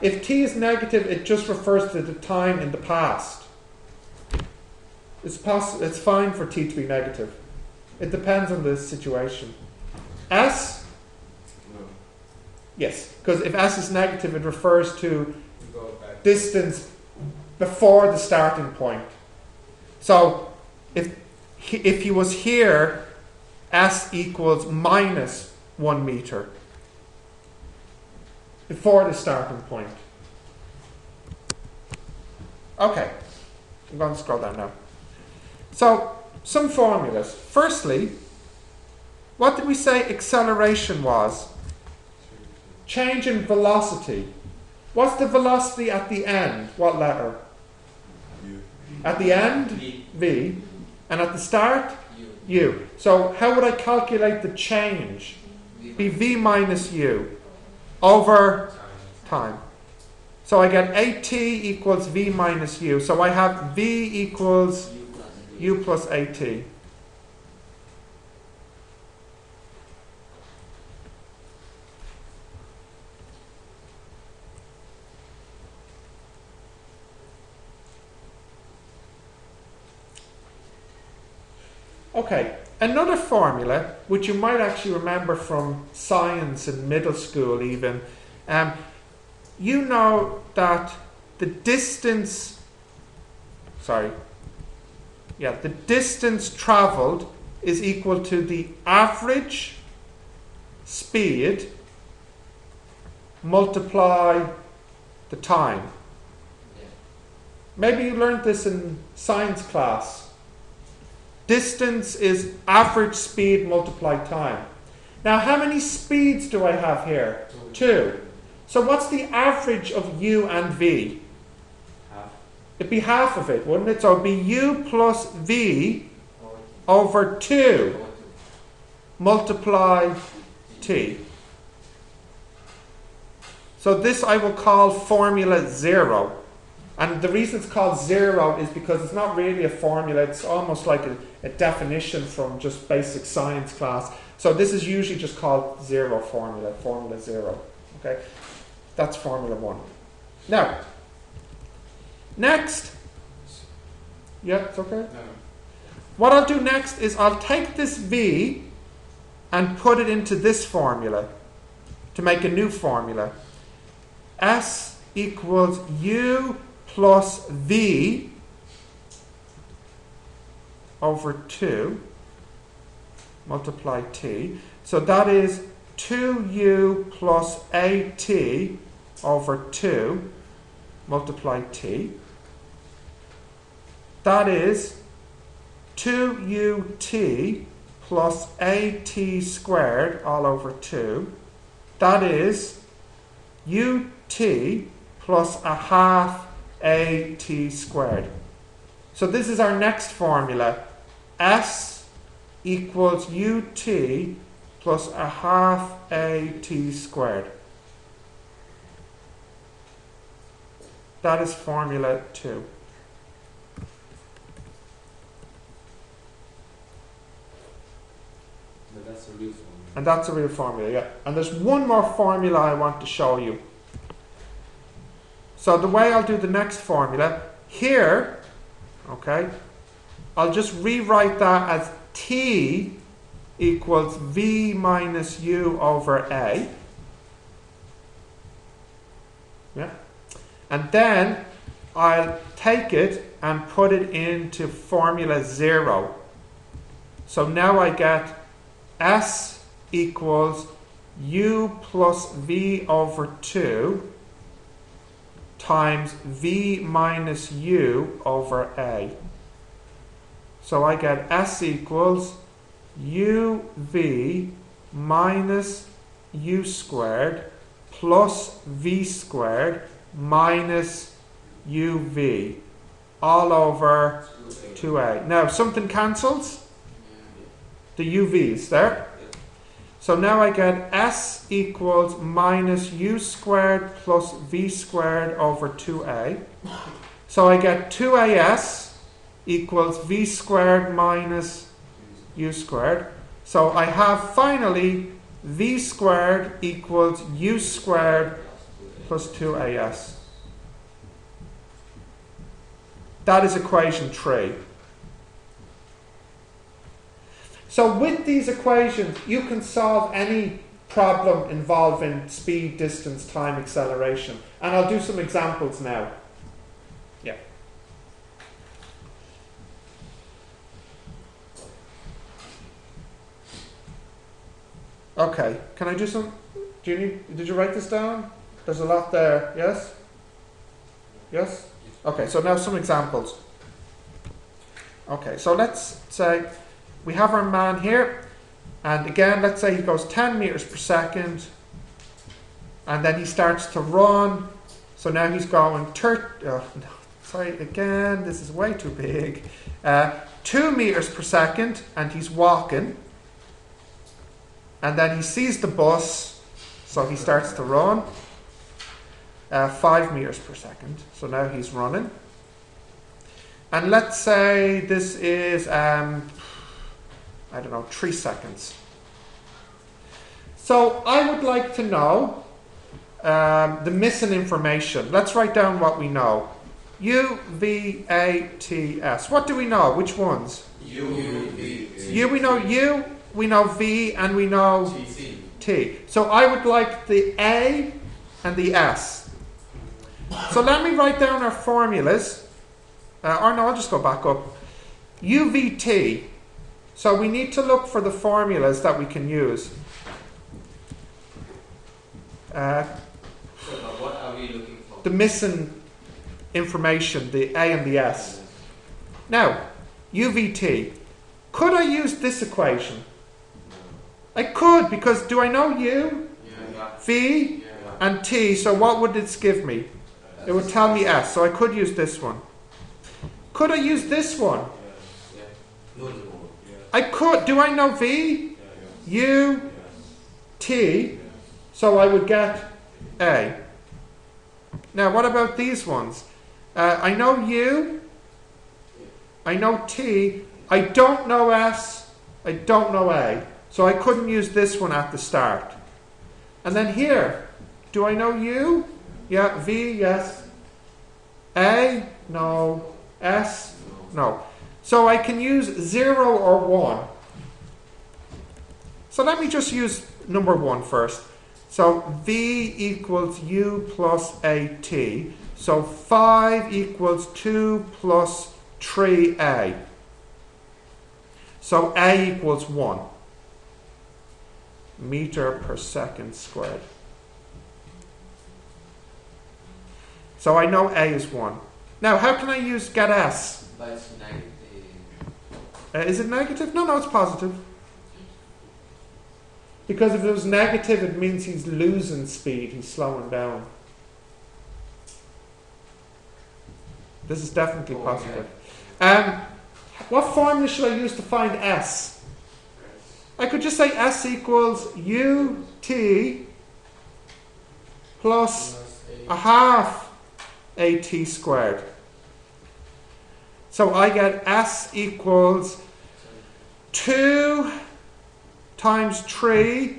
If t is negative, it just refers to the time in the past. It's fine for t to be negative. It depends on the situation. S? No. Yes, because if s is negative, it refers to You go back. distance before the starting point. So if he was here, s equals minus 1 meter before the starting point. Okay, I'm going to scroll down now. So, some formulas. Firstly, what did we say acceleration was? Change in velocity. What's the velocity at the end? What letter? U. At the end? V. V. And at the start? U. U. So, how would I calculate the change? Be v minus u over time. So I get AT equals v minus u. So I have v equals u plus AT. Okay, another formula, which you might actually remember from science in middle school even, you know that the distance travelled is equal to the average speed multiply the time. Maybe you learned this in science class. Distance is average speed multiplied time. Now, how many speeds do I have here? 2. So what's the average of u and v? Half. It'd be half of it, wouldn't it? So it'd be u plus v over 2 multiply t. So this I will call formula 0. And the reason it's called 0 is because it's not really a formula. It's almost like a definition from just basic science class. So this is usually just called 0 formula, formula 0. Okay, that's formula 1. Now, next. Yeah, it's okay? No. What I'll do next is I'll take this v and put it into this formula to make a new formula. S equals u plus v over 2 multiply t. So that is 2u plus at over 2 multiply t. That is 2ut plus at squared all over 2. That is ut plus a half at squared. So this is our next formula. S equals ut plus a half at squared. That is formula 2. But that's a real formula. And that's a real formula, yeah. And there's one more formula I want to show you. So the way I'll do the next formula, here, okay, I'll just rewrite that as t equals v minus u over a. Yeah. And then I'll take it and put it into formula 0. So now I get S equals u plus v over 2 times v minus u over a. So I get S equals uv minus u squared plus v squared minus uv all over 2a. Now something cancels. The UVs there. So now I get S equals minus u squared plus v squared over 2a. So I get 2as equals v squared minus u squared. So I have finally v squared equals u squared plus 2as. That is equation 3. So with these equations, you can solve any problem involving speed, distance, time, acceleration. And I'll do some examples now. Yeah. Okay, can I do some? Did you write this down? There's a lot there. Yes? Yes? Okay, so now some examples. Okay, so let's say we have our man here, and again, let's say he goes 10 meters per second, and then he starts to run. So now he's going sorry, again, this is way too big. 2 meters per second, and he's walking. And then he sees the bus, so he starts to run. 5 meters per second, so now he's running. And let's say this is, 3 seconds. So I would like to know the missing information. Let's write down what we know. U, V, A, T, S. What do we know? Which ones? U, V, U, we know U, we know V, and we know T. So I would like the A and the S. So let me write down our formulas. I'll just go back up. UVT. So we need to look for the formulas that we can use. what are we looking for? The missing information, the A and the S. Now, UVT. Could I use this equation? I could, because do I know U, V, and T? So what would this give me? It would tell me S, so I could use this one. Could I use this one? I could. Do I know V, U, T? So I would get A. Now, what about these ones? I know U, I know T, I don't know S, I don't know A. So I couldn't use this one at the start. And then here, do I know U? Yeah, V, yes. A, no. S, no. So I can use 0 or 1. So let me just use number 1 first. So V equals U plus AT. So 5 equals 2 plus 3A. So A equals 1 meter per second squared. So I know A is 1. Now, how can I use get S? But it's negative. Is it negative? No, it's positive. Because if it was negative, it means he's losing speed. He's slowing down. This is definitely positive. What formula should I use to find S? I could just say S equals UT plus a half AT squared. So I get S equals 2 times 3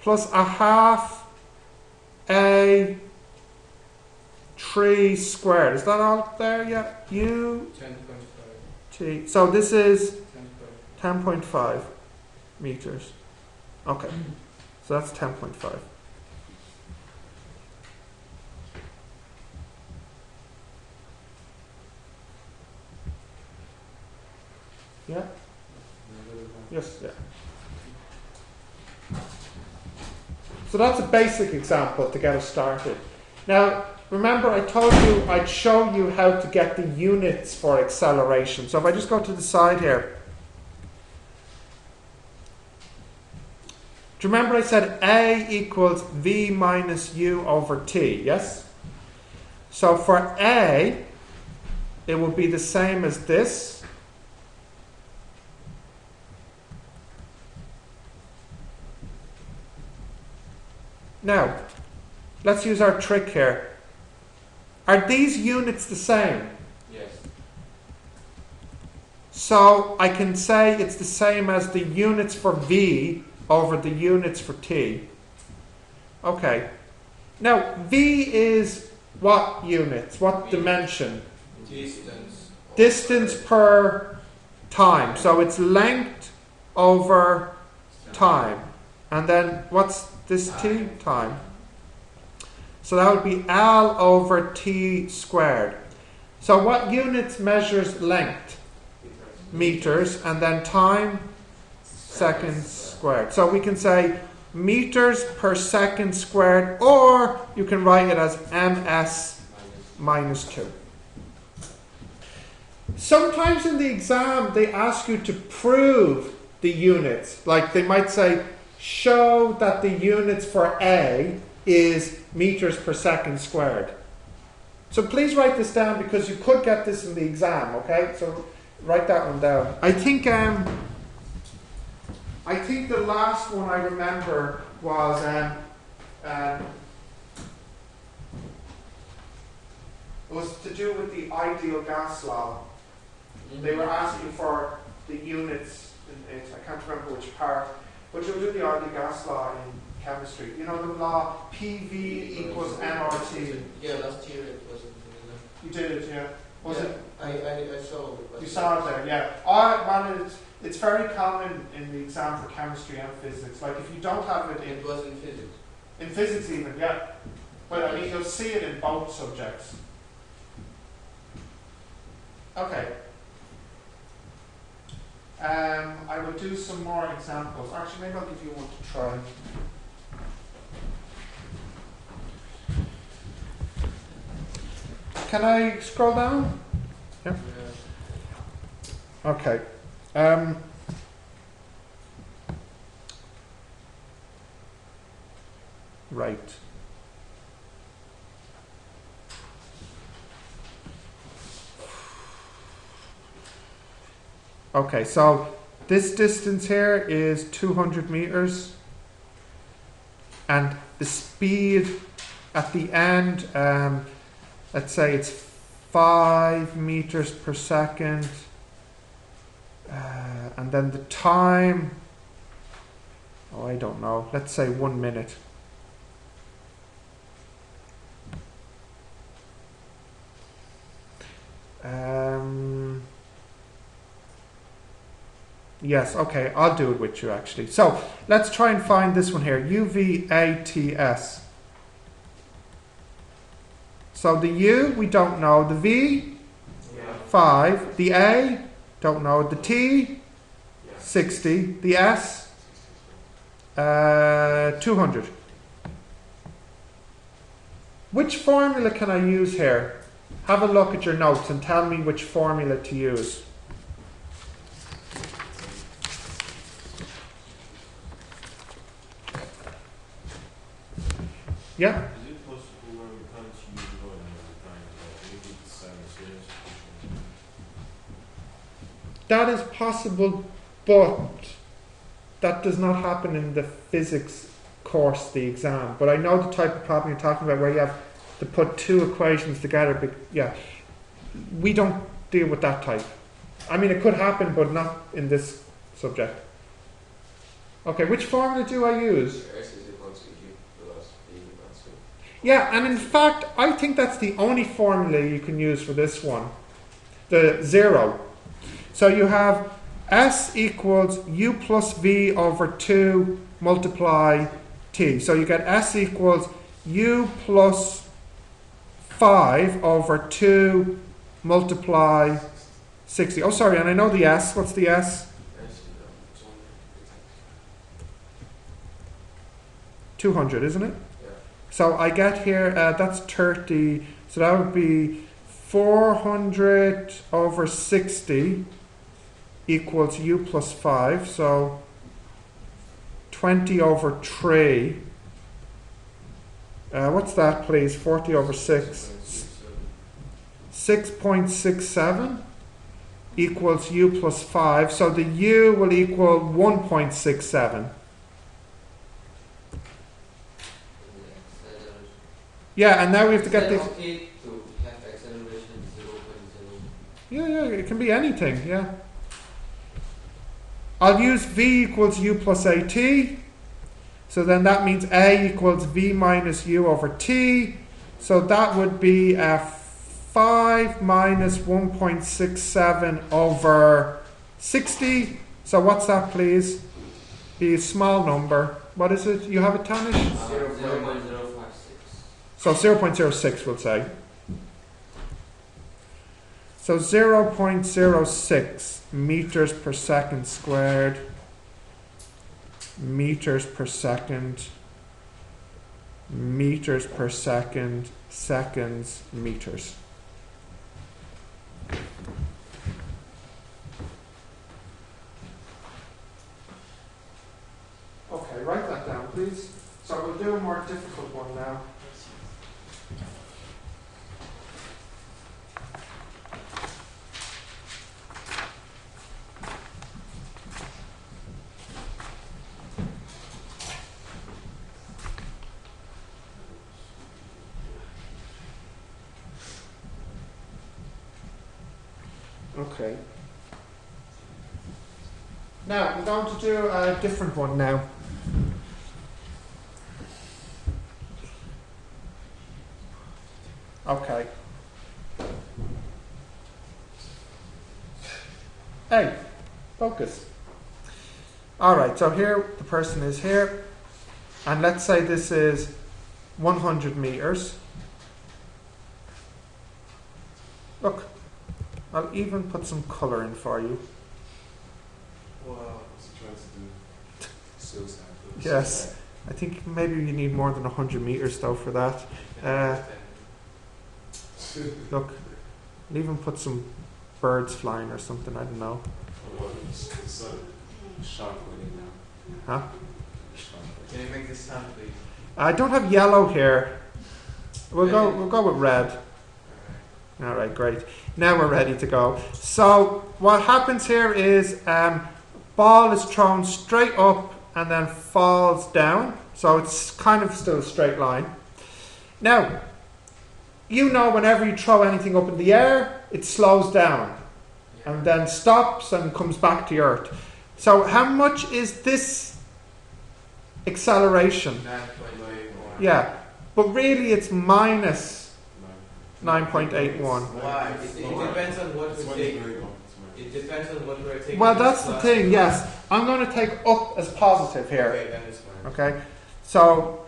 plus a half A 3 squared. Is that all there? Yeah. U 10.5. T. So this is 10.5. 10.5 meters. Okay. So that's 10.5. Yeah? Yes, yeah. So that's a basic example to get us started. Now, remember I told you I'd show you how to get the units for acceleration. So if I just go to the side here. Do you remember I said A equals V minus U over T, yes? So for A, it will be the same as this. Now, let's use our trick here. Are these units the same? Yes. So I can say it's the same as the units for V over the units for T. Okay. Now, V is what units? What dimension? Distance. Distance per time. So it's length over time. And then what's this T? Time. So that would be L over T squared. So what units measures length? Meters. And then time? Seconds squared. So we can say meters per second squared, or you can write it as ms minus 2. Sometimes in the exam they ask you to prove the units. Like they might say, show that the units for A is meters per second squared. So please write this down because you could get this in the exam, okay? So write that one down. I think the last one I remember was it was to do with the ideal gas law. They were asking for the units in it. I can't remember which part, but you'll do the ideal gas law in chemistry. You know the law PV equals nRT. Yeah, last year it wasn't. You did it, yeah. Was it? I saw it. You saw it there, yeah. It's very common in the exam for chemistry and physics. Like if you don't have it It was in physics. in physics even, yeah. But I mean you'll see it in both subjects. Okay. I will do some more examples. Actually, maybe I'll give you one to try. Can I scroll down? Yeah. Okay. Right. Okay, so this distance here is 200 meters, and the speed at the end, let's say it's 5 meters per second, and then the time, I don't know, let's say 1 minute. Yes, okay, I'll do it with you actually. So let's try and find this one here, UVATS. So the U, we don't know. The V, Yeah. 5. The A, don't know. The T, 60. The S, 200. Which formula can I use here? Have a look at your notes and tell me which formula to use. Yeah? Is it possible when we can't use volume every time, maybe it's simultaneous? That is possible, but that does not happen in the physics course, the exam. But I know the type of problem you're talking about where you have to put two equations together. But yeah, we don't deal with that type. I mean, it could happen, but not in this subject. Okay, which formula do I use? S is equal to U plus V equal to. Yeah, and in fact, I think that's the only formula you can use for this one. The 0. So you have S equals U plus V over 2 multiply T. So you get S equals U plus 5 over 2 multiply 60. Oh, sorry, and I know the S. What's the S? S is 200, isn't it? yeah. So I get here, that's 30. So that would be 400 over 60 equals U plus 5. So 20 over 3. What's that, please? 40 over 6. 6.67 equals U plus 5. So the U will equal 1.67. Yeah, and now we have to get this. Okay to have acceleration 0.0. Yeah, it can be anything, yeah. I'll use V equals U plus AT. So then that means A equals V minus U over T. So that would be 5 minus 1.67 over 60. So what's that, please? The small number. What is it? You have it, Tanish? 0.056. So 0.06, we'll say. So 0.06 meters per second squared, meters per second, meters per second, seconds, meters. Okay, write that down, please. So we'll do a more difficult one now. Okay. Now, I'm going to do a different one now. Okay. Hey, focus. Alright, so here the person is here, and let's say this is 100 meters. Look, I'll even put some colour in for you. Wow, what's he trying to do? So sad. Yes, I think maybe you need more than 100 meters though for that. Look, I'll even put some birds flying or something, I don't know. So sharp winning now. Huh? Sharp Can you make this sound, please? I don't have yellow here. We'll go with red. Alright, great. Now we're ready to go. So what happens here is ball is thrown straight up and then falls down. So it's kind of still a straight line. Now, you know whenever you throw anything up in the air, it slows down and then stops and comes back to earth. So how much is this acceleration? 9.81. Yeah, but really it's minus 9.81. Why? It depends on what This we one take. is very long. It's It depends on what we're taking. Well, as that's the class. thing, yes. I'm going to take up as positive here. Okay, then it's fine. Okay? So,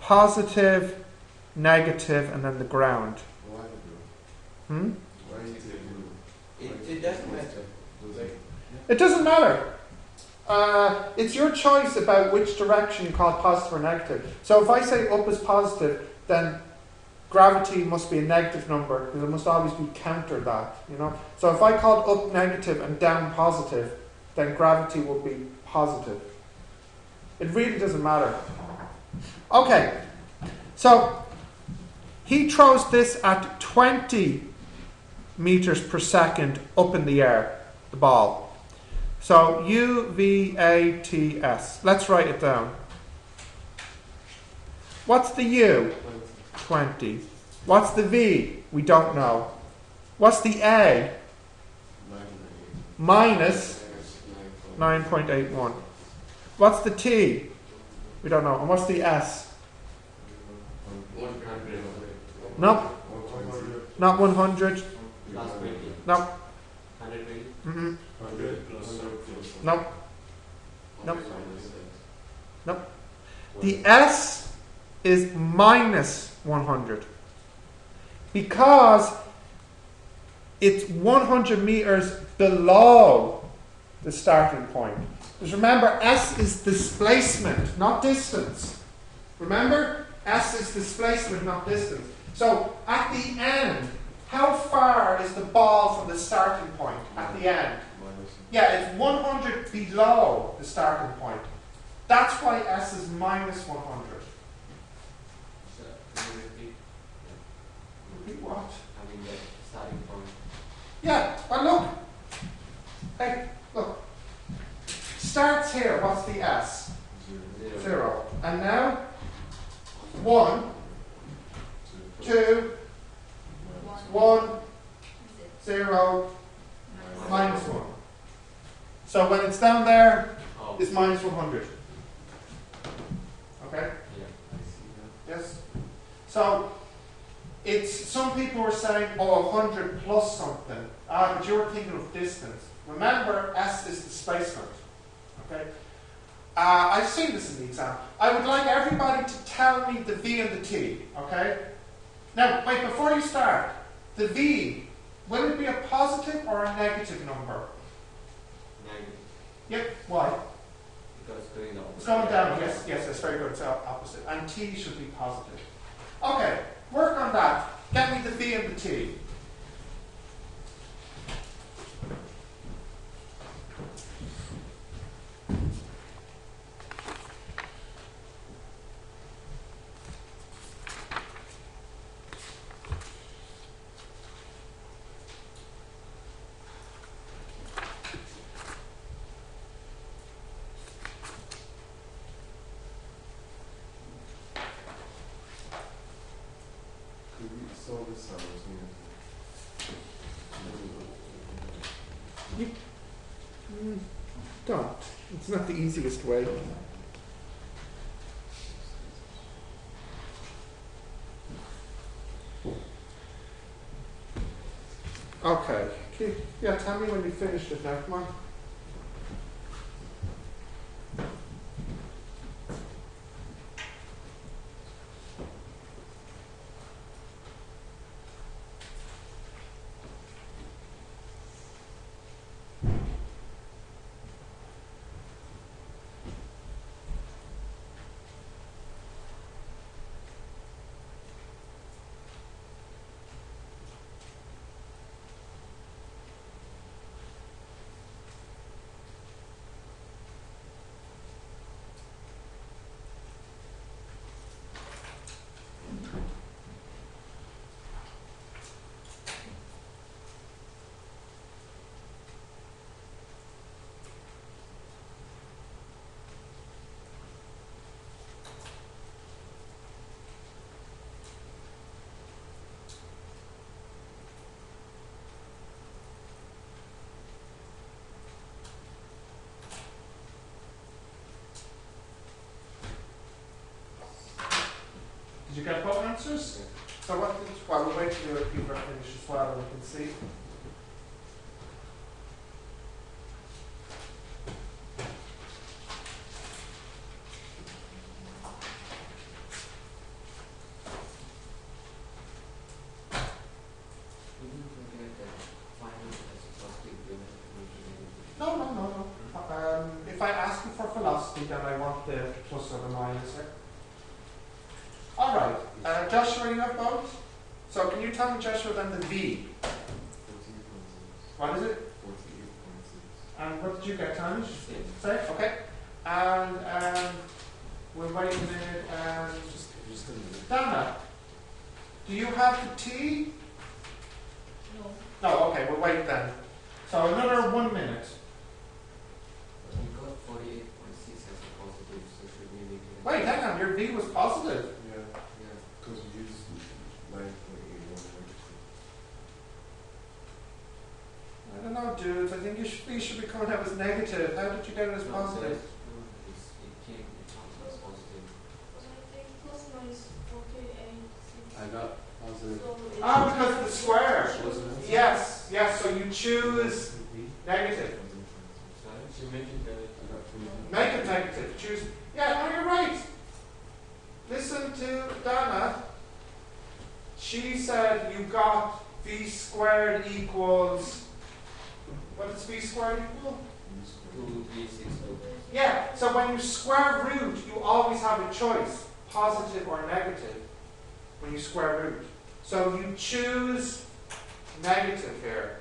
positive, negative, and then the ground. Why do Hmm? Why are you taking It doesn't matter. Like, It doesn't matter. It's your choice about which direction you call positive or negative. So if I say up is positive, then gravity must be a negative number because it must always be counter that, you know. So if I called up negative and down positive, then gravity would be positive. It really doesn't matter. Okay, so he throws this at 20 meters per second up in the air, the ball. So UVATS. Let's write it down. What's the U? 20. What's the V? We don't know. What's the A? Minus 9.81. What's the T? We don't know. And what's the S? 100. No, not 100. Last 20. No. 120. Mm-mm. 100 plus something. No. Nope. Nope. The S is minus 100 because it's 100 meters below the starting point. Because remember, S is displacement, not distance. Remember, S is displacement, not distance. So at the end, how far is the ball from the starting point at the end? Yeah, it's 100 below the starting point. That's why S is minus 100. So, can you repeat? Repeat what? I mean, the starting point. Yeah, well look. Hey, look. Starts here, what's the S? 0. 0. And now, 1, 2, 1, 0, minus 1. So when it's down there, Oh. it's minus 100. Okay? Yeah, I see that. Yes? So, it's, some people are saying, oh, 100 plus something. But you're thinking of distance. Remember, S is displacement. Okay? I've seen this in the exam. I would like everybody to tell me the V and the T. Okay? Now, wait, before you start, the V, will it be a positive or a negative number? Negative. Yep, why? Because it's going down. It's going down, yes, yes, that's very good, it's opposite. And T should be positive. Okay, work on that. Get me the V and the T. Could we solve this out? Don't. It's not the easiest way. Okay. Yeah, tell me when you finished it now, come on. Did you get both answers? So what did, well, we'll wait till the people are finished as well and we can see. my answer. Alright, Joshua, you have both? So can you tell me, Joshua, then the V? 14.6. What is it? 48.6. And what did you get, Tony? Same. Say, okay. And we're waiting a minute. Just gonna do Dana, do you have the T? No. No, okay, we'll wait then. So another 1 minute. We got 48.6 as a positive, so should we make it? Wait, hang on, your V was positive. Yeah, Yeah. because we used 9.81. I don't know, dudes. I think your V should be coming out as negative. How did you get it as No, positive? it came, it comes as positive. But I think plus minus 48. I got positive. So it's Ah, because of the square. Wasn't it? Yes, yes, so you choose negative. So you make it better. I got 20. Make it negative. Choose. Yeah, no, you're right. Listen to Dana. She said you got V squared equals. What does V squared equal? 2, 3, 6, 2. Yeah, so when you square root, you always have a choice, positive or negative, when you square root. So you choose negative here.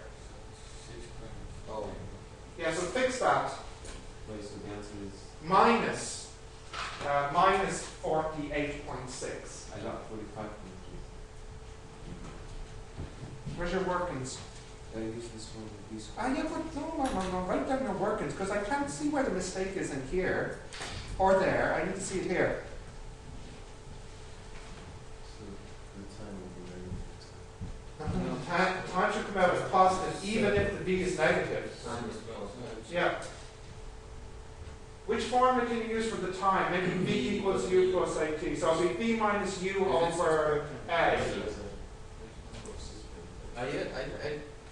6. Oh. Yeah, so fix that. Wait, so the answer is Minus 48.6. I got 45.3. Where's your workings? I use this one with these. Ah, yeah, but no, write down your workings, because I can't see where the mistake is in here or there. I need to see it here. So the time will be negative. Time should come out as positive, even if the V is negative. Time is positive. Yeah. Which formula can you use for the time? Maybe V equals U plus AT. So it'll be V minus U over A.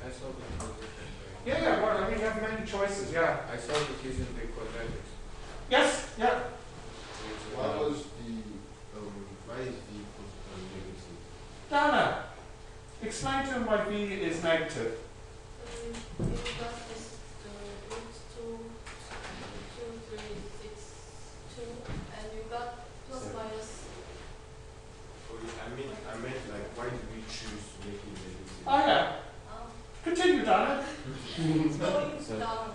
I solved it different way. Yeah, yeah, well, I mean, you have many choices, yeah. I solved it using the quadratics. Yes, yeah. Why was why is V negative? Dana, explain to him why V is negative. you got this root 2, 2, 3, 6, 2, and you got plus minus. I meant like, why did we choose to make it negative? Oh, yeah. Continue, Dana. It's going So- down.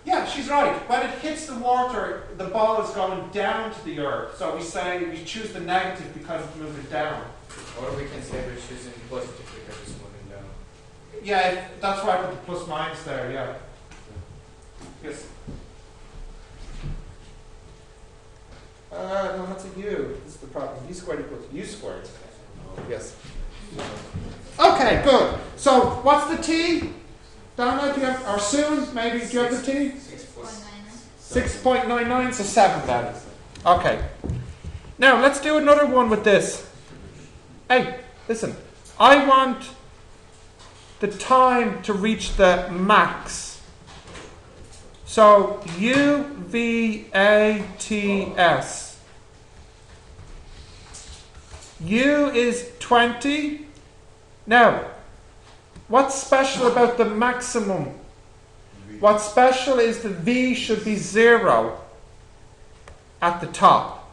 Yeah, she's right. When it hits the water, the ball is going down to the earth. So we say we choose the negative because it's moving down. Or we can say we're choosing positive because it's moving down. Yeah, that's why I put the plus minus there, yeah. Yes. No, that's a U. This is the problem. V squared equals U squared. Yes. Okay, good. So, what's the T? Dana, do you have, or soon, maybe, do you have the T? 6 plus 6.99, so 7 then. Okay. Now, let's do another one with this. Hey, listen. I want the time to reach the max. So, UVATS. U is 20. Now, what's special about the maximum? What's special is the V should be 0 at the top.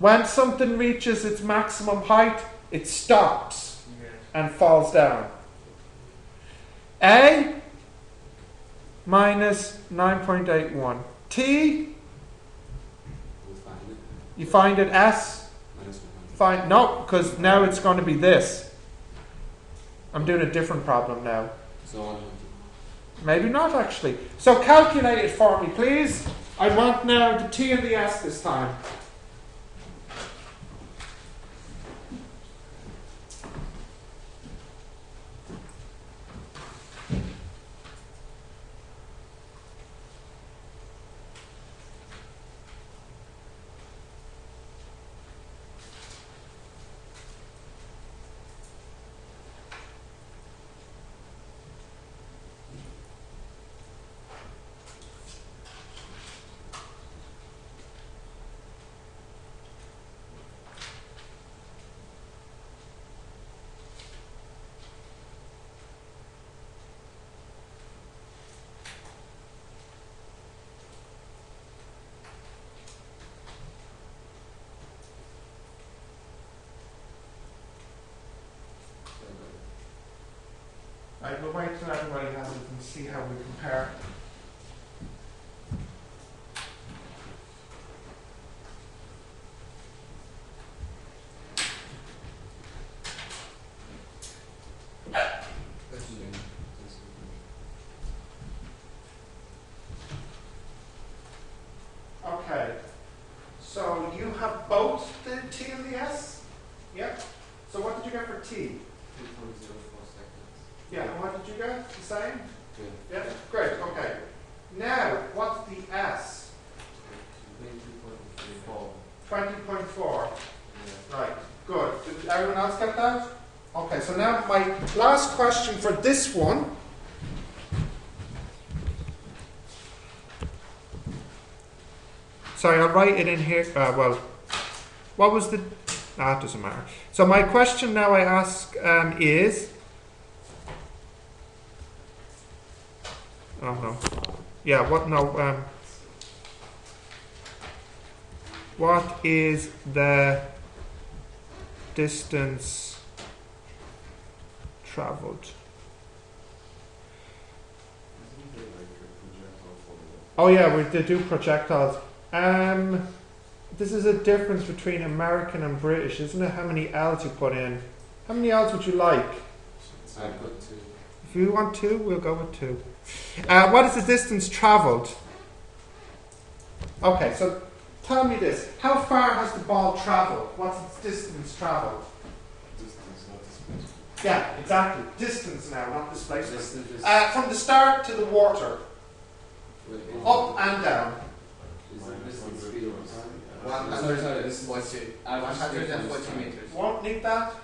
When something reaches its maximum height, it stops and falls down. A minus 9.81. T, We'll find it. you find it S. Minus 100. Fine. No, because now it's going to be this. I'm doing a different problem now. So 100. Maybe not actually. So calculate it for me, please. I want now the T and the S this time. we'll wait till everybody has it and see how we compare. Okay, so you have both the T and the S? Yep. So what did you get for T? 2.04 seconds. Yeah, and what did you get? The same? Good. Yeah, great, okay. Now, what's the S? 20.4. 20.4. Yeah. Right, good. Did everyone else get that? Okay, so now my last question for this one. Sorry, I'll write it in here. Well, what was the... it doesn't matter. So my question now I ask is... Oh, no. Yeah, what... No, what is the distance traveled? Oh yeah, they do projectiles. This is a difference between American and British, isn't it? How many L's you put in? How many L's would you like? I put 2. If you want 2, we'll go with 2. What is the distance traveled? Okay, so tell me this. How far has the ball traveled? What's its distance traveled? Distance, not displacement. Yeah, exactly. Distance now, not displacement. Distance is From the start to the water, with up and down. is the distance speed over time? 140 this is what's it? 140 meters. Won't need that?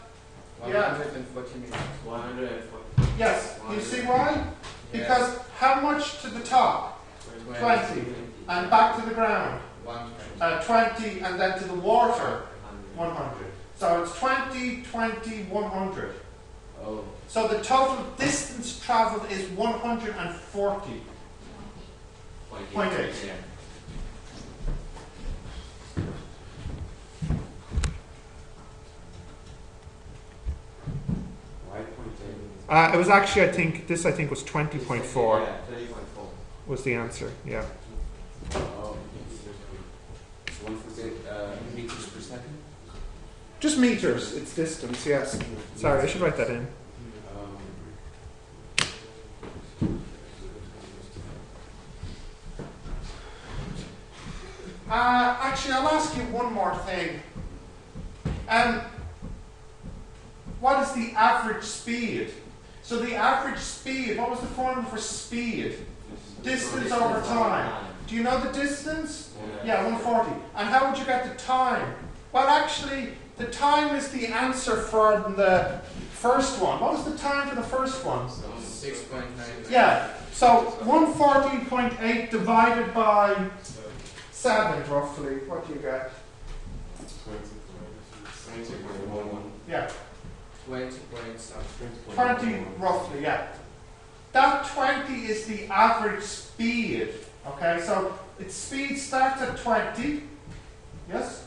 Yeah. 140 meters. 140. Yes. You see why? Because how much to the top? 20. And back to the ground? 20, and then to the water? 100. So it's 20, 20, 100. Oh. So the total distance travelled is 140. 0.8. Yeah. Why 0.8? It was actually, I think was 20.4 Yeah, 20.4. was the answer. Yeah. Oh, it's 148 meters per second. Just meters, it's distance, yes. Sorry, I should write that in. Actually, I'll ask you one more thing. What is the average speed? So the average speed, what was the formula for speed? Distance over time. Do you know the distance? Yeah, 140. And how would you get the time? Well, actually, the time is the answer for the first one. What was the time for the first one? 6.9. Yeah, so 140.8 divided by 7, roughly. What do you get? 20.11. Yeah, 20 points. 20 roughly, yeah. That 20 is the average speed. Okay, so its speed starts at 20. Yes?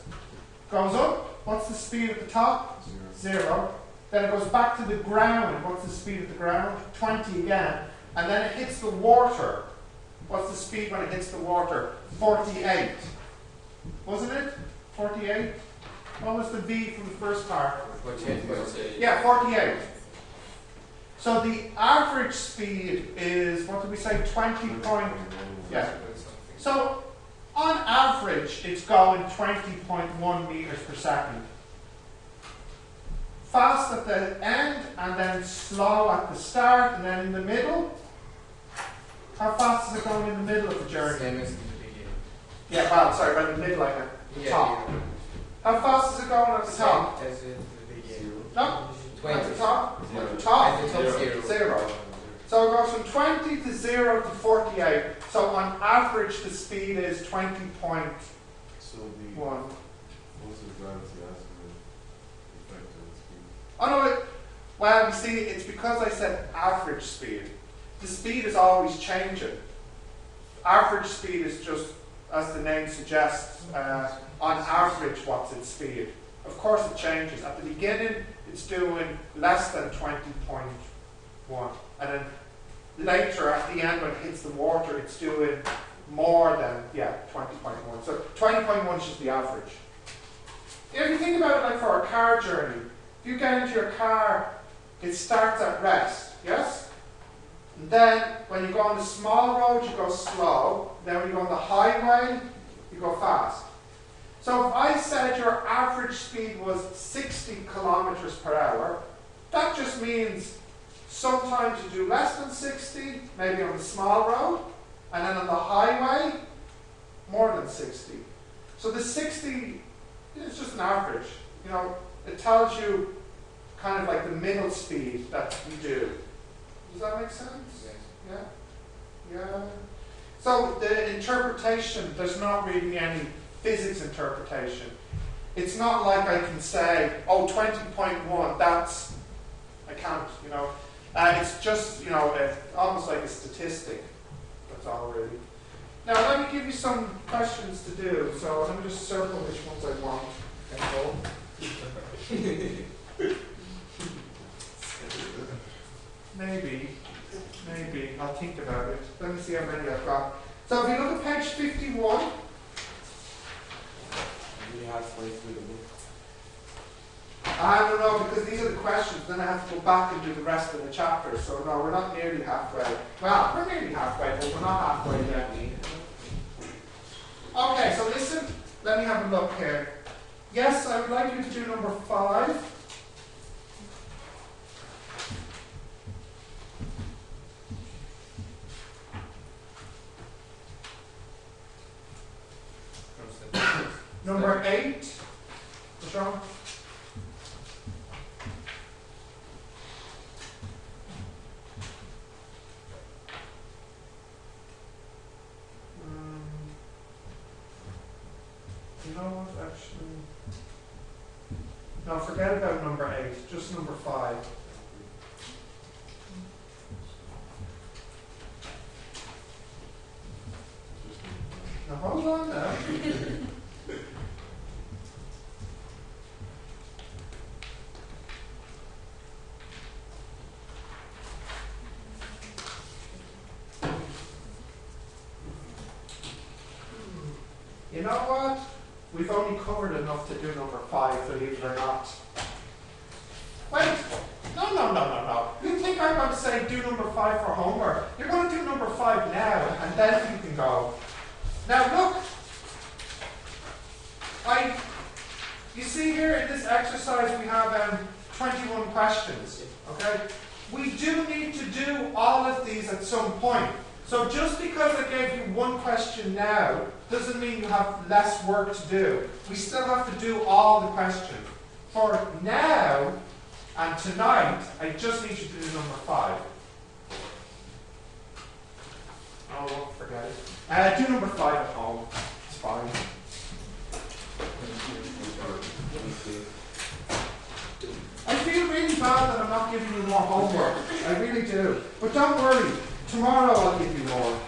Goes up. What's the speed at the top? 0. Then it goes back to the ground. What's the speed at the ground? 20 again. And then it hits the water. What's the speed when it hits the water? 48. Wasn't it? 48? What was the V from the first part? 48. Yeah, 48. So the average speed is, what did we say, 20 point... Yeah. So on average, it's going 20.1 meters per second. Fast at the end, and then slow at the start, and then in the middle. How fast is it going in the middle of the journey? Same as in the beginning. Yeah, well, sorry, right in the middle, like at the top. How fast is it going at the top? Same as in the beginning. No? 20. At the top? Zero. At the top? At the top, 0. 0. So it goes from 20 to 0 to 48. So on average, the speed is 20.1. So the what's the gravity estimate effect on the speed? Oh no, well, you see, it's because I said average speed. The speed is always changing. Average speed is just, as the name suggests, on average, what's its speed. Of course, it changes. At the beginning, it's doing less than 20.1. 1. And then later at the end when it hits the water, it's doing more than, 20.1. So 20.1 is just the average. If you think about it like for a car journey, if you get into your car, it starts at rest, yes? And then when you go on the small road, you go slow. Then when you go on the highway, you go fast. So if I said your average speed was 60 kilometers per hour, that just means sometimes you do less than 60, maybe on the small road, and then on the highway, more than 60. So the 60 is just an average. You know, it tells you kind of like the middle speed that you do. Does that make sense? Yes. Yeah? Yeah. So the interpretation, there's not really any physics interpretation. It's not like I can say, oh, 20.1, that's, I can't, you know. It's just, you know, almost like a statistic. That's all really. Now, let me give you some questions to do. So let me just circle which ones I want. Maybe. I'll think about it. Let me see how many I've got. So if you look at page 51. Maybe halfway through the book. I don't know, because these are the questions. Then I have to go back and do the rest of the chapter. So no, we're not nearly halfway. Well, we're nearly halfway, but we're not halfway yet. Okay, so listen. Let me have a look here. Yes, I would like you to do number 5. Number 8. Sean? You know what, actually? No, forget about number 8. Just number 5. Now hold on now. You know what? We've only covered enough to do number 5, believe it or not. Wait! No. You think I'm going to say do number 5 for homework? You're going to do number 5 now, and then you can go. Now look! You see here in this exercise we have 21 questions. Okay? We do need to do all of these at some point. So just because I gave you one question now doesn't mean you have less work to do. We still have to do all the questions. For now and tonight, I just need you to do number 5. Oh, well, forget it. Do number 5 at home. It's fine. I feel really bad that I'm not giving you more homework. I really do. But don't worry. Tomorrow I'll give you more.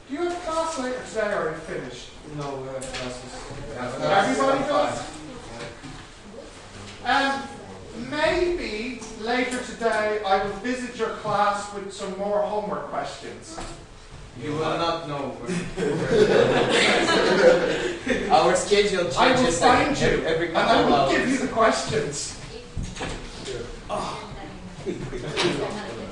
Do you have class later today or are you finished? No, we have classes. Everybody does? Maybe later today I will visit your class with some more homework questions. You will not know. Our schedule I will changes find you every and I couple of will hours. give you the questions. If-